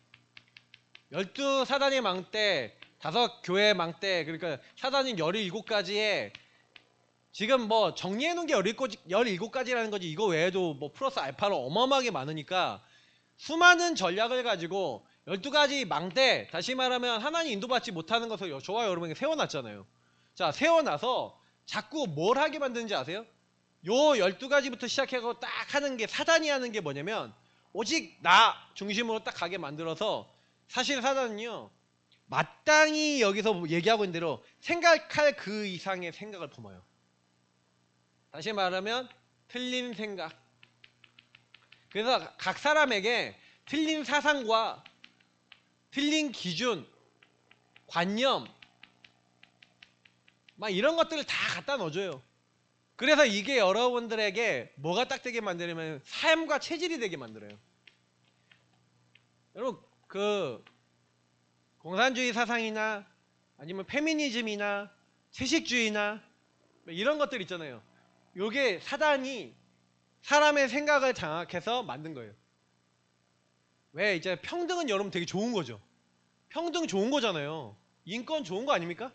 12 사단의 망대, 5 교회의 망대, 그러니까 사단인 17가지의 지금 뭐 정리해 놓은 게 17가지라는 거지 이거 외에도 뭐 플러스 알파로 어마어마하게 많으니까 수많은 전략을 가지고 12가지 망대, 다시 말하면 하나님 인도받지 못하는 것을 저와 여러분에게 세워놨잖아요. 자, 세워놔서 자꾸 뭘 하게 만드는지 아세요? 요 12가지부터 시작해서 딱 하는 게 사단이 하는 게 뭐냐면 오직 나 중심으로 딱 가게 만들어서 사실 사단은요 마땅히 여기서 얘기하고 있는 대로 생각할 그 이상의 생각을 품어요. 다시 말하면 틀린 생각. 그래서 각 사람에게 틀린 사상과 틀린 기준, 관념 막 이런 것들을 다 갖다 넣어줘요. 그래서 이게 여러분들에게 뭐가 딱 되게 만들면 삶과 체질이 되게 만들어요. 여러분 그 공산주의 사상이나 아니면 페미니즘이나 채식주의나 이런 것들 있잖아요. 요게 사단이 사람의 생각을 장악해서 만든 거예요. 왜? 이제 평등은 여러분 되게 좋은 거죠. 평등 좋은 거잖아요. 인권 좋은 거 아닙니까?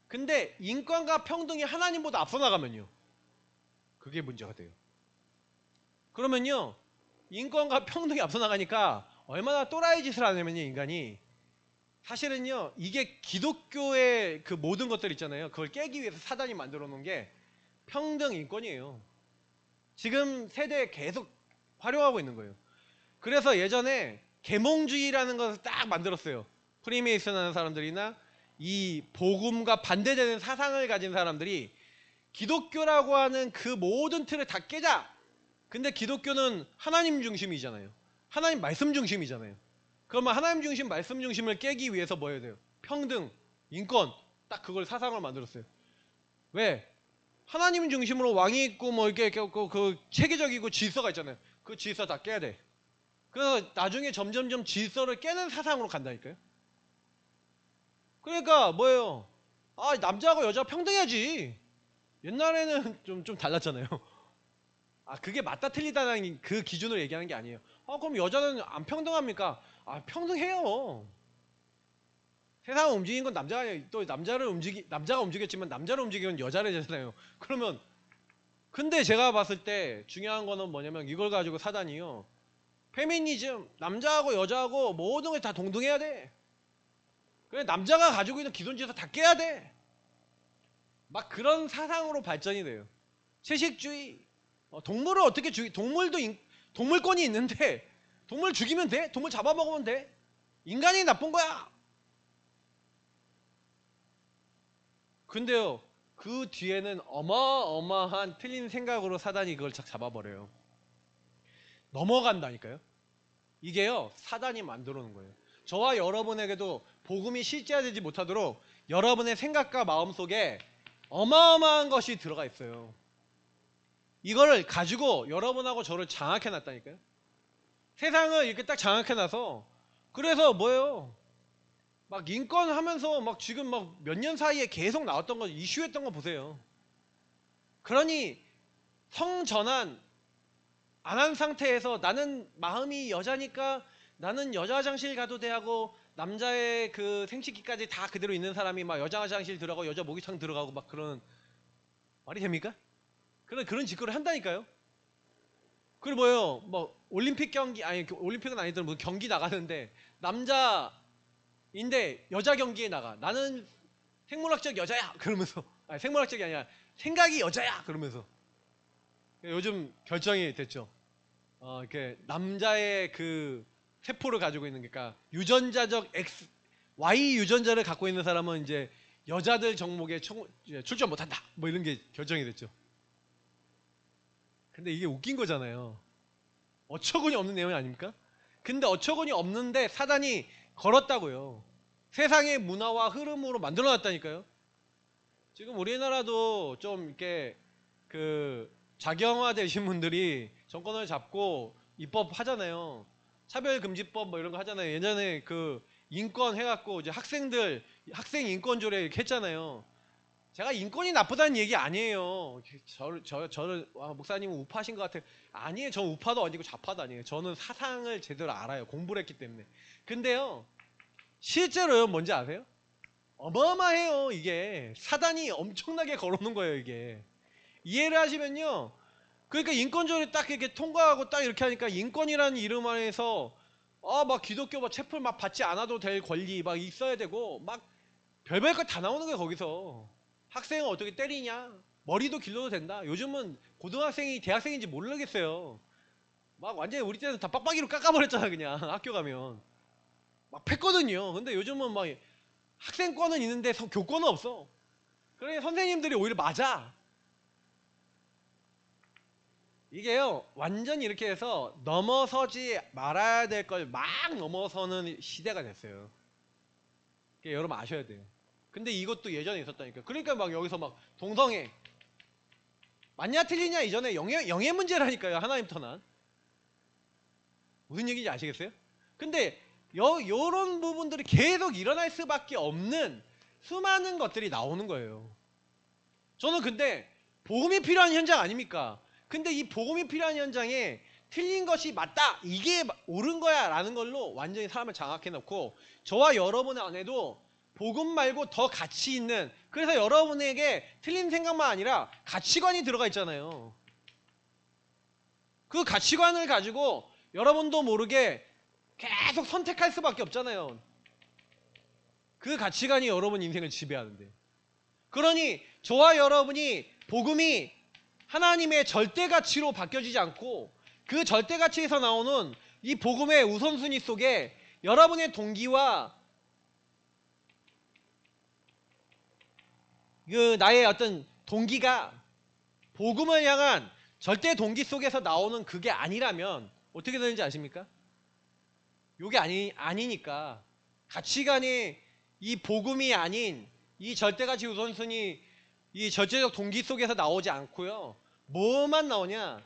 근데 인권과 평등이 하나님보다 앞서 나가면요 그게 문제가 돼요. 그러면요 인권과 평등이 앞서 나가니까 얼마나 또라이 짓을 하냐면요 인간이 사실은요 이게 기독교의 그 모든 것들 있잖아요. 그걸 깨기 위해서 사단이 만들어 놓은 게 평등 인권이에요. 지금 세대에 계속 활용하고 있는 거예요. 그래서 예전에 계몽주의라는 것을 딱 만들었어요. 프리메이슨 하는 사람들이나 이 복음과 반대되는 사상을 가진 사람들이 기독교라고 하는 그 모든 틀을 다 깨자. 근데 기독교는 하나님 중심이잖아요. 하나님 말씀 중심이잖아요. 그러면 하나님 중심, 말씀 중심을 깨기 위해서 뭐 해야 돼요? 평등, 인권, 딱 그걸 사상을 만들었어요. 왜? 하나님 중심으로 왕이 있고 뭐 이렇게 그 체계적이고 질서가 있잖아요. 그 질서 다 깨야 돼. 그래서 나중에 점점점 질서를 깨는 사상으로 간다니까요. 그러니까 뭐예요? 아, 남자하고 여자 평등해야지. 옛날에는 좀 달랐잖아요. 아, 그게 맞다 틀리다는 그 기준으로 얘기하는 게 아니에요. 아, 그럼 여자는 안 평등합니까? 아, 평등해요. 세상을 움직인 건 남자가 아니에요. 또 남자가 움직였지만 남자를 움직이면 여자래잖아요. 그러면 근데 제가 봤을 때 중요한 거는 뭐냐면 이걸 가지고 사단이요. 페미니즘, 남자하고 여자하고 모든 걸 다 동등해야 돼. 그래, 남자가 가지고 있는 기존 질서 다 깨야 돼. 막 그런 사상으로 발전이 돼요. 채식주의. 동물을 어떻게 동물권이 있는데 동물 죽이면 돼? 동물 잡아먹으면 돼? 인간이 나쁜 거야. 근데요, 그 뒤에는 어마어마한 틀린 생각으로 사단이 그걸 잡아버려요. 넘어간다니까요. 이게요, 사단이 만들어 놓은 거예요. 저와 여러분에게도 복음이 실제화되지 못하도록 여러분의 생각과 마음속에 어마어마한 것이 들어가 있어요. 이거를 가지고 여러분하고 저를 장악해 놨다니까요. 세상을 이렇게 딱 장악해 놔서 그래서 뭐예요? 막 인권 하면서 막 지금 막 몇 년 사이에 계속 나왔던 거 이슈했던 거 보세요. 그러니 성전환 안 한 상태에서 나는 마음이 여자니까 나는 여자 화장실 가도 돼 하고 남자의 그 생식기까지 다 그대로 있는 사람이 막 여자 화장실 들어가고 여자 목욕탕 들어가고 막 그런 말이 됩니까? 그런 짓거리를 한다니까요. 그리고 뭐예요? 뭐 올림픽 경기 아니 올림픽은 아니더라도 뭐 경기 나가는데 남자인데 여자 경기에 나가. 나는 생물학적 여자야 그러면서 아니 생물학적이 아니라 생각이 여자야 그러면서 요즘 결정이 됐죠. 이렇게 남자의 그 세포를 가지고 있는 그러니까 유전자적 Y 유전자를 갖고 있는 사람은 이제 여자들 종목에 출전 못한다. 뭐 이런 게 결정이 됐죠. 근데 이게 웃긴 거잖아요. 어처구니 없는 내용이 아닙니까? 근데 어처구니 없는데 사단이 걸었다고요. 세상의 문화와 흐름으로 만들어 놨다니까요. 지금 우리나라도 좀 이렇게 그 작영화 되신 분들이 정권을 잡고 입법하잖아요. 차별금지법 뭐 이런 거 하잖아요. 예전에 그 인권 해갖고 이제 학생 인권조례 이렇게 했잖아요. 제가 인권이 나쁘다는 얘기 아니에요. 저를 목사님은 우파신 것 같아요. 아니에요. 저 우파도 아니고 좌파도 아니에요. 저는 사상을 제대로 알아요. 공부를 했기 때문에. 근데요. 실제로요. 뭔지 아세요? 어마어마해요. 이게 사단이 엄청나게 걸어놓은 거예요. 이게 이해를 하시면요. 그러니까 인권조례 딱 이렇게 통과하고 딱 이렇게 하니까 인권이라는 이름 안에서 막 기독교 막 체포 막 받지 않아도 될 권리 막 있어야 되고 막 별별 거 다 나오는 거예요. 거기서 학생을 어떻게 때리냐 머리도 길러도 된다. 요즘은 고등학생이 대학생인지 모르겠어요. 막 완전히 우리 때는 다 빡빡이로 깎아버렸잖아. 그냥 학교 가면 막 팼거든요. 근데 요즘은 막 학생권은 있는데 교권은 없어. 그래 선생님들이 오히려 맞아. 이게요 완전히 이렇게 해서 넘어서지 말아야 될 걸 막 넘어서는 시대가 됐어요. 여러분 아셔야 돼요. 근데 이것도 예전에 있었다니까. 그러니까 막 여기서 막 동성애 맞냐 틀리냐 이전에 영예 문제라니까요. 하나님 터난 무슨 얘기인지 아시겠어요? 근데 요런 부분들이 계속 일어날 수밖에 없는 수많은 것들이 나오는 거예요. 저는 근데 복음이 필요한 현장 아닙니까? 근데 이 복음이 필요한 현장에 틀린 것이 맞다 이게 옳은 거야 라는 걸로 완전히 사람을 장악해 놓고 저와 여러분 안에도 복음 말고 더 가치 있는 그래서 여러분에게 틀린 생각만 아니라 가치관이 들어가 있잖아요. 그 가치관을 가지고 여러분도 모르게 계속 선택할 수밖에 없잖아요. 그 가치관이 여러분 인생을 지배하는데 그러니 저와 여러분이 복음이 하나님의 절대가치로 바뀌어지지 않고 그 절대가치에서 나오는 이 복음의 우선순위 속에 여러분의 동기와 그 나의 어떤 동기가 복음을 향한 절대 동기 속에서 나오는 그게 아니라면 어떻게 되는지 아십니까? 요게 아니니까 가치관이 이 복음이 아닌 이 절대가치 우선순위 이 절대적 동기 속에서 나오지 않고요. 뭐만 나오냐?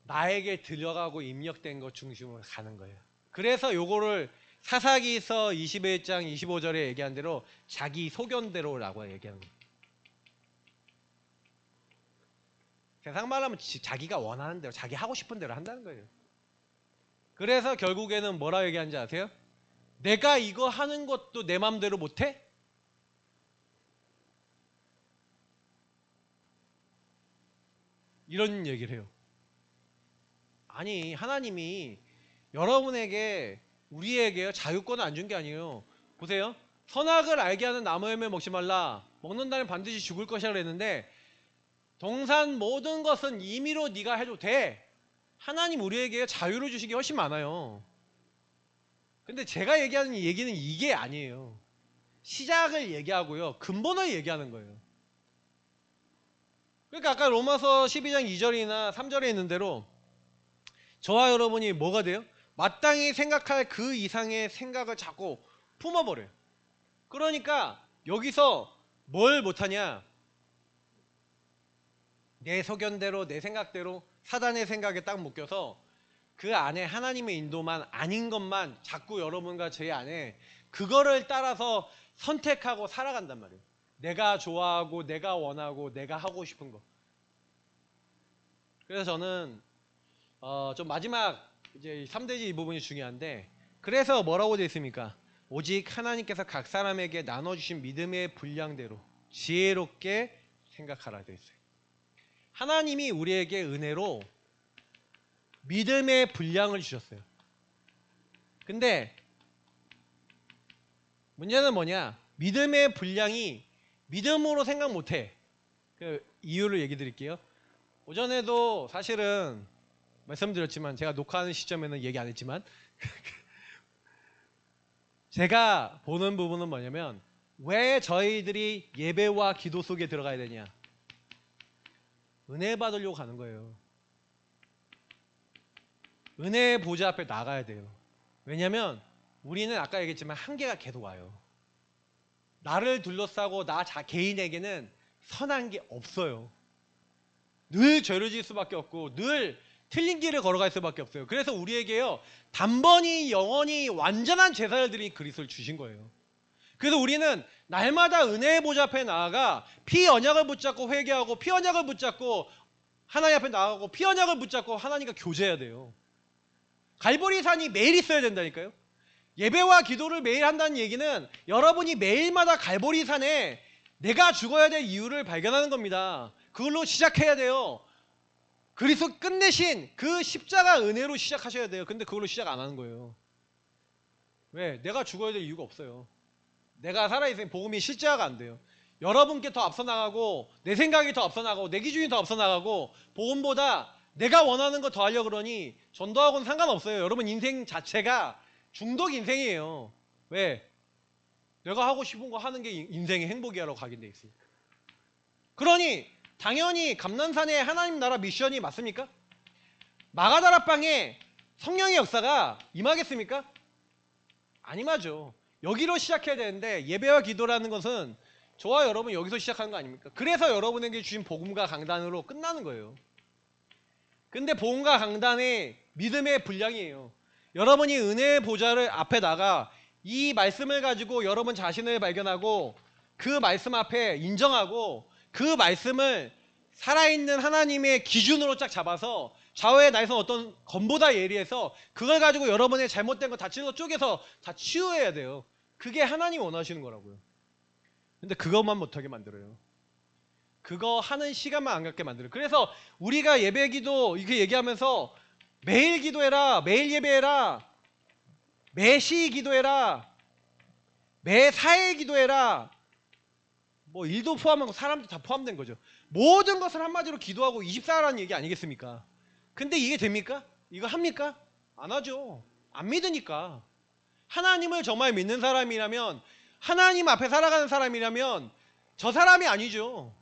나에게 들어가고 입력된 것 중심으로 가는 거예요. 그래서 요거를 사사기서 21장 25절에 얘기한 대로 자기 소견대로라고 얘기하는 거예요. 세상 말하면 자기가 원하는 대로 자기 하고 싶은 대로 한다는 거예요. 그래서 결국에는 뭐라 얘기하는지 아세요? 내가 이거 하는 것도 내 맘대로 못해? 이런 얘기를 해요. 아니 하나님이 여러분에게 우리에게 자유권을 안 준 게 아니에요. 보세요. 선악을 알게 하는 나무 열매 먹지 말라. 먹는다면 반드시 죽을 것이라 그랬는데 동산 모든 것은 임의로 네가 해도 돼. 하나님 우리에게 자유를 주시기 훨씬 많아요. 근데 제가 얘기하는 얘기는 이게 아니에요. 시작을 얘기하고요. 근본을 얘기하는 거예요. 그러니까 아까 로마서 12장 2절이나 3절에 있는 대로 저와 여러분이 뭐가 돼요? 마땅히 생각할 그 이상의 생각을 자꾸 품어버려요. 그러니까 여기서 뭘 못하냐? 내 소견대로 내 생각대로 사단의 생각에 딱 묶여서 그 안에 하나님의 인도만 아닌 것만 자꾸 여러분과 제 안에 그거를 따라서 선택하고 살아간단 말이에요. 내가 좋아하고 내가 원하고 내가 하고 싶은 거. 그래서 저는 좀 마지막 이제 3대지 이 부분이 중요한데 그래서 뭐라고 되어 있습니까? 오직 하나님께서 각 사람에게 나눠주신 믿음의 분량대로 지혜롭게 생각하라 되어 있어요. 하나님이 우리에게 은혜로 믿음의 분량을 주셨어요. 근데 문제는 뭐냐? 믿음의 분량이 믿음으로 생각 못해. 그 이유를 얘기 드릴게요. 오전에도 사실은 말씀드렸지만 제가 녹화하는 시점에는 얘기 안 했지만 제가 보는 부분은 뭐냐면 왜 저희들이 예배와 기도 속에 들어가야 되냐? 은혜 받으려고 가는 거예요. 은혜의 보좌 앞에 나가야 돼요. 왜냐면 우리는 아까 얘기했지만 한계가 계속 와요. 나를 둘러싸고 나 개인에게는 선한 게 없어요. 늘 죄를 지을 수밖에 없고 늘 틀린 길을 걸어갈 수밖에 없어요. 그래서 우리에게요 단번이 영원히 완전한 제사를 드린 그리스도를 주신 거예요. 그래서 우리는 날마다 은혜의 보좌 앞에 나아가 피 언약을 붙잡고 회개하고 피 언약을 붙잡고 하나님 앞에 나가고 피 언약을 붙잡고 하나님과 교제해야 돼요. 갈보리산이 매일 있어야 된다니까요. 예배와 기도를 매일 한다는 얘기는 여러분이 매일마다 갈보리산에 내가 죽어야 될 이유를 발견하는 겁니다. 그걸로 시작해야 돼요. 그리스도 끝내신 그 십자가 은혜로 시작하셔야 돼요. 근데 그걸로 시작 안 하는 거예요. 왜? 내가 죽어야 될 이유가 없어요. 내가 살아있으면 복음이 실제화가 안 돼요. 여러분께 더 앞서 나가고 내 생각이 더 앞서 나가고 내 기준이 더 앞서 나가고 복음보다 내가 원하는 거 더 하려고 그러니 전도하고는 상관없어요. 여러분 인생 자체가 중독 인생이에요. 왜? 내가 하고 싶은 거 하는 게 인생의 행복이라고 각인돼 있어요. 그러니 당연히 감난산의 하나님 나라 미션이 맞습니까? 마가다락방에 성령의 역사가 임하겠습니까? 안 임하죠. 여기로 시작해야 되는데 예배와 기도라는 것은 저와 여러분 여기서 시작하는 거 아닙니까? 그래서 여러분에게 주신 복음과 강단으로 끝나는 거예요. 근데 복음과 강단의 믿음의 분량이에요. 여러분이 은혜의 보좌를 앞에 나가 이 말씀을 가지고 여러분 자신을 발견하고 그 말씀 앞에 인정하고 그 말씀을 살아있는 하나님의 기준으로 쫙 잡아서 좌우의 날선 어떤 검보다 예리해서 그걸 가지고 여러분의 잘못된 거 다치는 거 쪼개서 다 치유해야 돼요. 그게 하나님 원하시는 거라고요. 근데 그것만 못하게 만들어요. 그거 하는 시간만 안 갖게 만들어요. 그래서 우리가 예배 기도 이렇게 얘기하면서 매일 기도해라, 매일 예배해라, 매시 기도해라, 매사에 기도해라, 뭐 일도 포함하고 사람도 다 포함된 거죠. 모든 것을 한마디로 기도하고 24라는 얘기 아니겠습니까? 근데 이게 됩니까? 이거 합니까? 안 하죠. 안 믿으니까. 하나님을 정말 믿는 사람이라면, 하나님 앞에 살아가는 사람이라면 저 사람이 아니죠.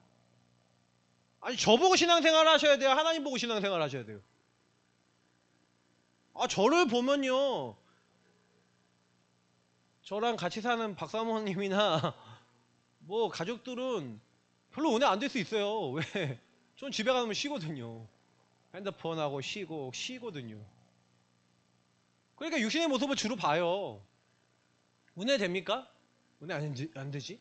아니, 저 보고 신앙생활 하셔야 돼요? 하나님 보고 신앙생활 하셔야 돼요? 저를 보면요, 저랑 같이 사는 박사모님이나 뭐 가족들은 별로 은혜 안 될 수 있어요. 왜? 전 집에 가면 쉬거든요. 핸드폰하고 쉬거든요. 그러니까 육신의 모습을 주로 봐요. 은혜 됩니까? 은혜 안 되지?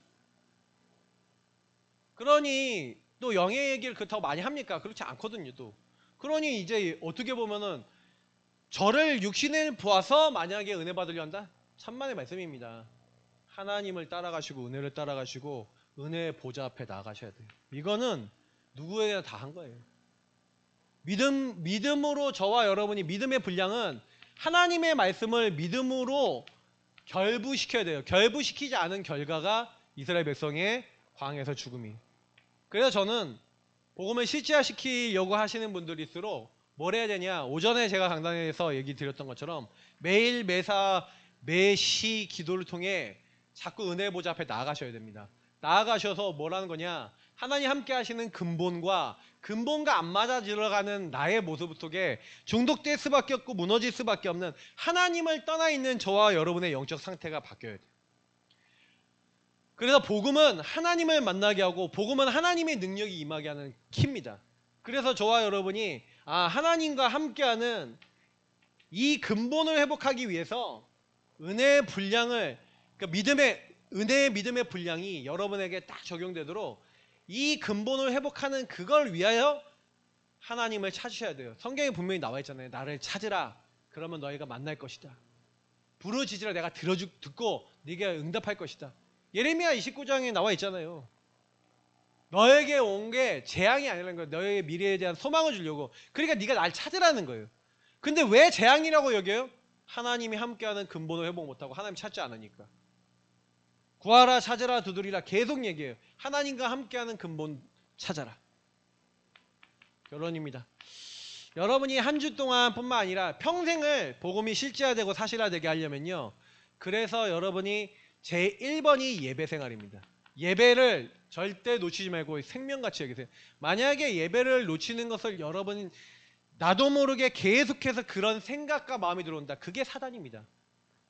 그러니 또 영의 얘기를 그렇다고 많이 합니까? 그렇지 않거든요. 또 그러니 이제 어떻게 보면은 저를 육신에 보아서 만약에 은혜 받으려 한다? 천만의 말씀입니다. 하나님을 따라가시고 은혜를 따라가시고 은혜의 보좌 앞에 나가셔야 돼요. 이거는 누구에게나 다 한 거예요. 믿음으로 저와 여러분이 믿음의 분량은 하나님의 말씀을 믿음으로 결부시켜야 돼요. 결부시키지 않은 결과가 이스라엘 백성의 광야에서 죽음이. 그래서 저는 복음을 실제화시키려고 하시는 분들일수록 뭘 해야 되냐. 오전에 제가 강단에서 얘기 드렸던 것처럼 매일 매사 매시 기도를 통해 자꾸 은혜 보좌 앞에 나아가셔야 됩니다. 나아가셔서 뭐라는 거냐. 하나님 함께 하시는 근본과 안 맞아 들어가는 나의 모습 속에 중독될 수밖에 없고 무너질 수밖에 없는 하나님을 떠나 있는 저와 여러분의 영적 상태가 바뀌어야 돼요. 그래서 복음은 하나님을 만나게 하고 복음은 하나님의 능력이 임하게 하는 키입니다. 그래서 저와 여러분이 하나님과 함께하는 이 근본을 회복하기 위해서 은혜의 분량을, 그러니까 은혜의 믿음의 분량이 여러분에게 딱 적용되도록 이 근본을 회복하는 그걸 위하여 하나님을 찾으셔야 돼요. 성경에 분명히 나와 있잖아요. 나를 찾으라. 그러면 너희가 만날 것이다. 부르짖으라. 내가 듣고 네가 응답할 것이다. 예레미야 29장에 나와 있잖아요. 너에게 온 게 재앙이 아니라는 거예요. 너에게 미래에 대한 소망을 주려고. 그러니까 네가 날 찾으라는 거예요. 근데 왜 재앙이라고 여겨요? 하나님이 함께하는 근본을 회복 못하고 하나님 찾지 않으니까. 구하라, 찾으라, 두드리라 계속 얘기해요. 하나님과 함께하는 근본 찾아라. 결론입니다. 여러분이 한 주 동안 뿐만 아니라 평생을 복음이 실제화되고 사실화되게 하려면요. 그래서 여러분이 제1번이 예배 생활입니다. 예배를 절대 놓치지 말고 생명같이 여기세요. 만약에 예배를 놓치는 것을 여러분 나도 모르게 계속해서 그런 생각과 마음이 들어온다. 그게 사단입니다.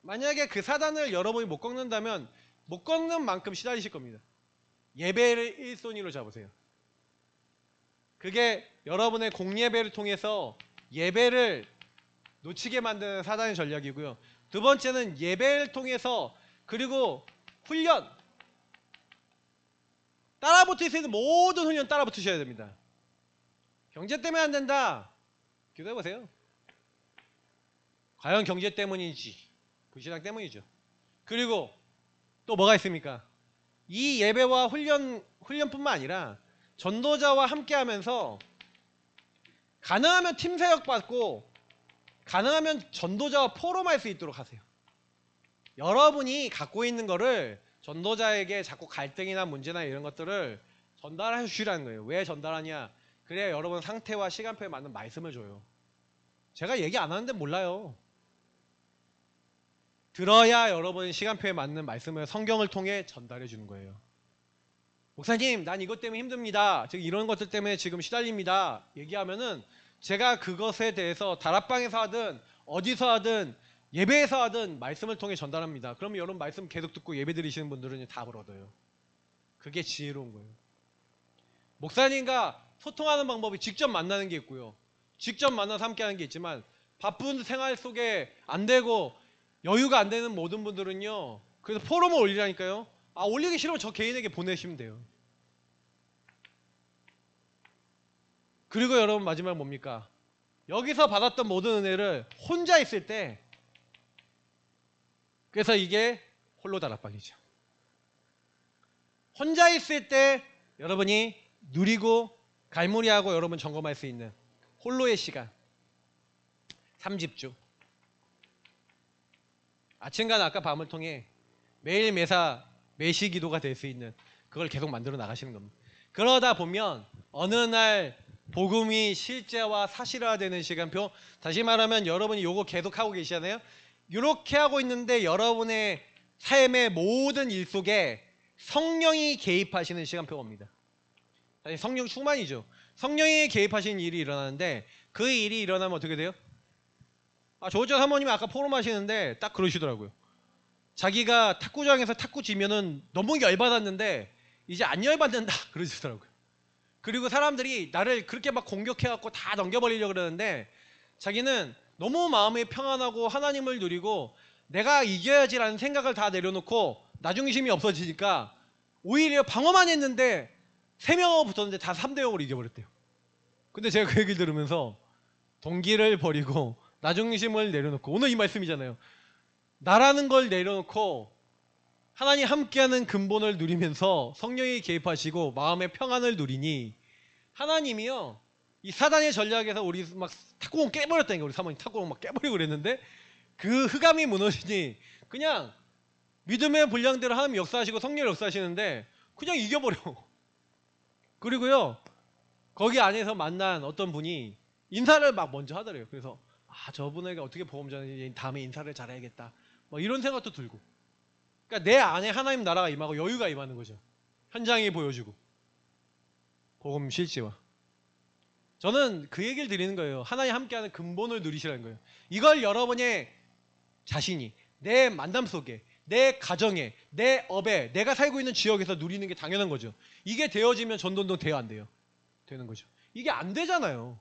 만약에 그 사단을 여러분이 못 꺾는다면 못 꺾는 만큼 시달리실 겁니다. 예배를 1순위로 잡으세요. 그게 여러분의 공예배를 통해서 예배를 놓치게 만드는 사단의 전략이고요. 두 번째는 예배를 통해서 그리고 훈련, 따라붙을 수 있는 모든 훈련 따라붙으셔야 됩니다. 경제 때문에 안 된다. 기도해보세요. 과연 경제 때문인지 불신앙 때문이죠. 그리고 또 뭐가 있습니까? 이 예배와 훈련뿐만 아니라 전도자와 함께하면서 가능하면 팀 사역 받고 가능하면 전도자와 포럼할 수 있도록 하세요. 여러분이 갖고 있는 거를 전도자에게 자꾸 갈등이나 문제나 이런 것들을 전달해 주시라는 거예요. 왜 전달하냐? 그래야 여러분 상태와 시간표에 맞는 말씀을 줘요. 제가 얘기 안 하는데 몰라요. 들어야 여러분 시간표에 맞는 말씀을 성경을 통해 전달해 주는 거예요. 목사님, 난 이것 때문에 힘듭니다. 즉 이런 것들 때문에 지금 시달립니다. 얘기하면은 제가 그것에 대해서 다락방에서 하든 어디서 하든 예배에서 하든 말씀을 통해 전달합니다. 그러면 여러분 말씀 계속 듣고 예배 드리시는 분들은 답을 얻어요. 그게 지혜로운 거예요. 목사님과 소통하는 방법이 직접 만나는 게 있고요. 직접 만나서 함께 하는 게 있지만 바쁜 생활 속에 안 되고 여유가 안 되는 모든 분들은요. 그래서 포럼을 올리라니까요. 올리기 싫으면 저 개인에게 보내시면 돼요. 그리고 여러분 마지막 뭡니까? 여기서 받았던 모든 은혜를 혼자 있을 때, 그래서 이게 홀로 다락방이죠. 혼자 있을 때 여러분이 누리고 갈무리하고 여러분 점검할 수 있는 홀로의 시간 3집주. 아침과 낮과 밤을 통해 매일 매사 매시 기도가 될 수 있는 그걸 계속 만들어 나가시는 겁니다. 그러다 보면 어느 날 복음이 실제와 사실화되는 시간표, 다시 말하면 여러분이 요거 계속 하고 계시잖아요. 이렇게 하고 있는데 여러분의 삶의 모든 일 속에 성령이 개입하시는 시간표가 옵니다. 사실 성령 충만이죠. 성령이 개입하시는 일이 일어나는데 그 일이 일어나면 어떻게 돼요? 조은정 사모님이 아까 포럼하시는데 딱 그러시더라고요. 자기가 탁구장에서 탁구 지면은 너무 열받았는데 이제 안 열받는다 그러시더라고요. 그리고 사람들이 나를 그렇게 막 공격해갖고 다 넘겨버리려고 그러는데 자기는 너무 마음이 평안하고 하나님을 누리고 내가 이겨야지라는 생각을 다 내려놓고 나중심이 없어지니까 오히려 방어만 했는데 3명하고 붙었는데 다 3대 0으로 이겨버렸대요. 근데 제가 그 얘기를 들으면서 동기를 버리고 나중심을 내려놓고 오늘 이 말씀이잖아요. 나라는 걸 내려놓고 하나님 함께하는 근본을 누리면서 성령이 개입하시고 마음의 평안을 누리니 하나님이요 이 사단의 전략에서 우리 막 탁구공 깨버렸다니까. 우리 사모님 탁구공 막 깨버리고 그랬는데 그 흑암이 무너지니 그냥 믿음의 분량대로 하나님 역사하시고 성령 역사하시는데 그냥 이겨버려. 그리고요 거기 안에서 만난 어떤 분이 인사를 막 먼저 하더래요. 그래서 저분에게 어떻게 복음 전하지 다음에 인사를 잘해야겠다 뭐 이런 생각도 들고. 그러니까 내 안에 하나님 나라가 임하고 여유가 임하는 거죠. 현장이 보여주고 복음 실제와. 저는 그 얘기를 드리는 거예요. 하나님 함께하는 근본을 누리시라는 거예요. 이걸 여러분의 자신이 내 만남 속에 내 가정에 내 업에 내가 살고 있는 지역에서 누리는 게 당연한 거죠. 이게 되어지면 전도운동 돼요 안 돼요? 되는 거죠. 이게 안 되잖아요.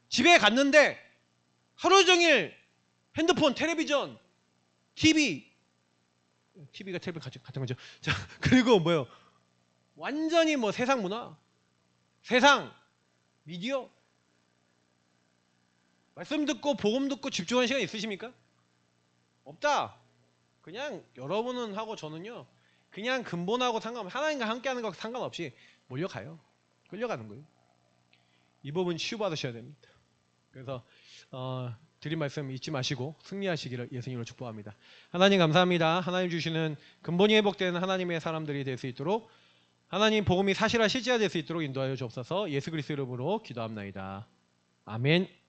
집에 갔는데 하루 종일 핸드폰, 텔레비전, TV가 텔레비전 같은 거죠. 자, 그리고 뭐요? 완전히 뭐 세상 문화, 세상 미디어 말씀 듣고 복음 듣고 집중하는 시간 있으십니까? 없다. 그냥 여러분은 하고 저는요. 그냥 근본하고 상관없이 하나님과 함께하는 거 상관없이 몰려가요. 끌려가는 거예요. 이 부분 치유받으셔야 됩니다. 그래서 드린 말씀 잊지 마시고 승리하시기를 예수님으로 축복합니다. 하나님 감사합니다. 하나님 주시는 근본이 회복되는 하나님의 사람들이 될 수 있도록 하나님 복음이 사실화 실제화 될 수 있도록 인도하여 주옵소서. 예수 그리스도 이름으로 기도합나이다. 아멘.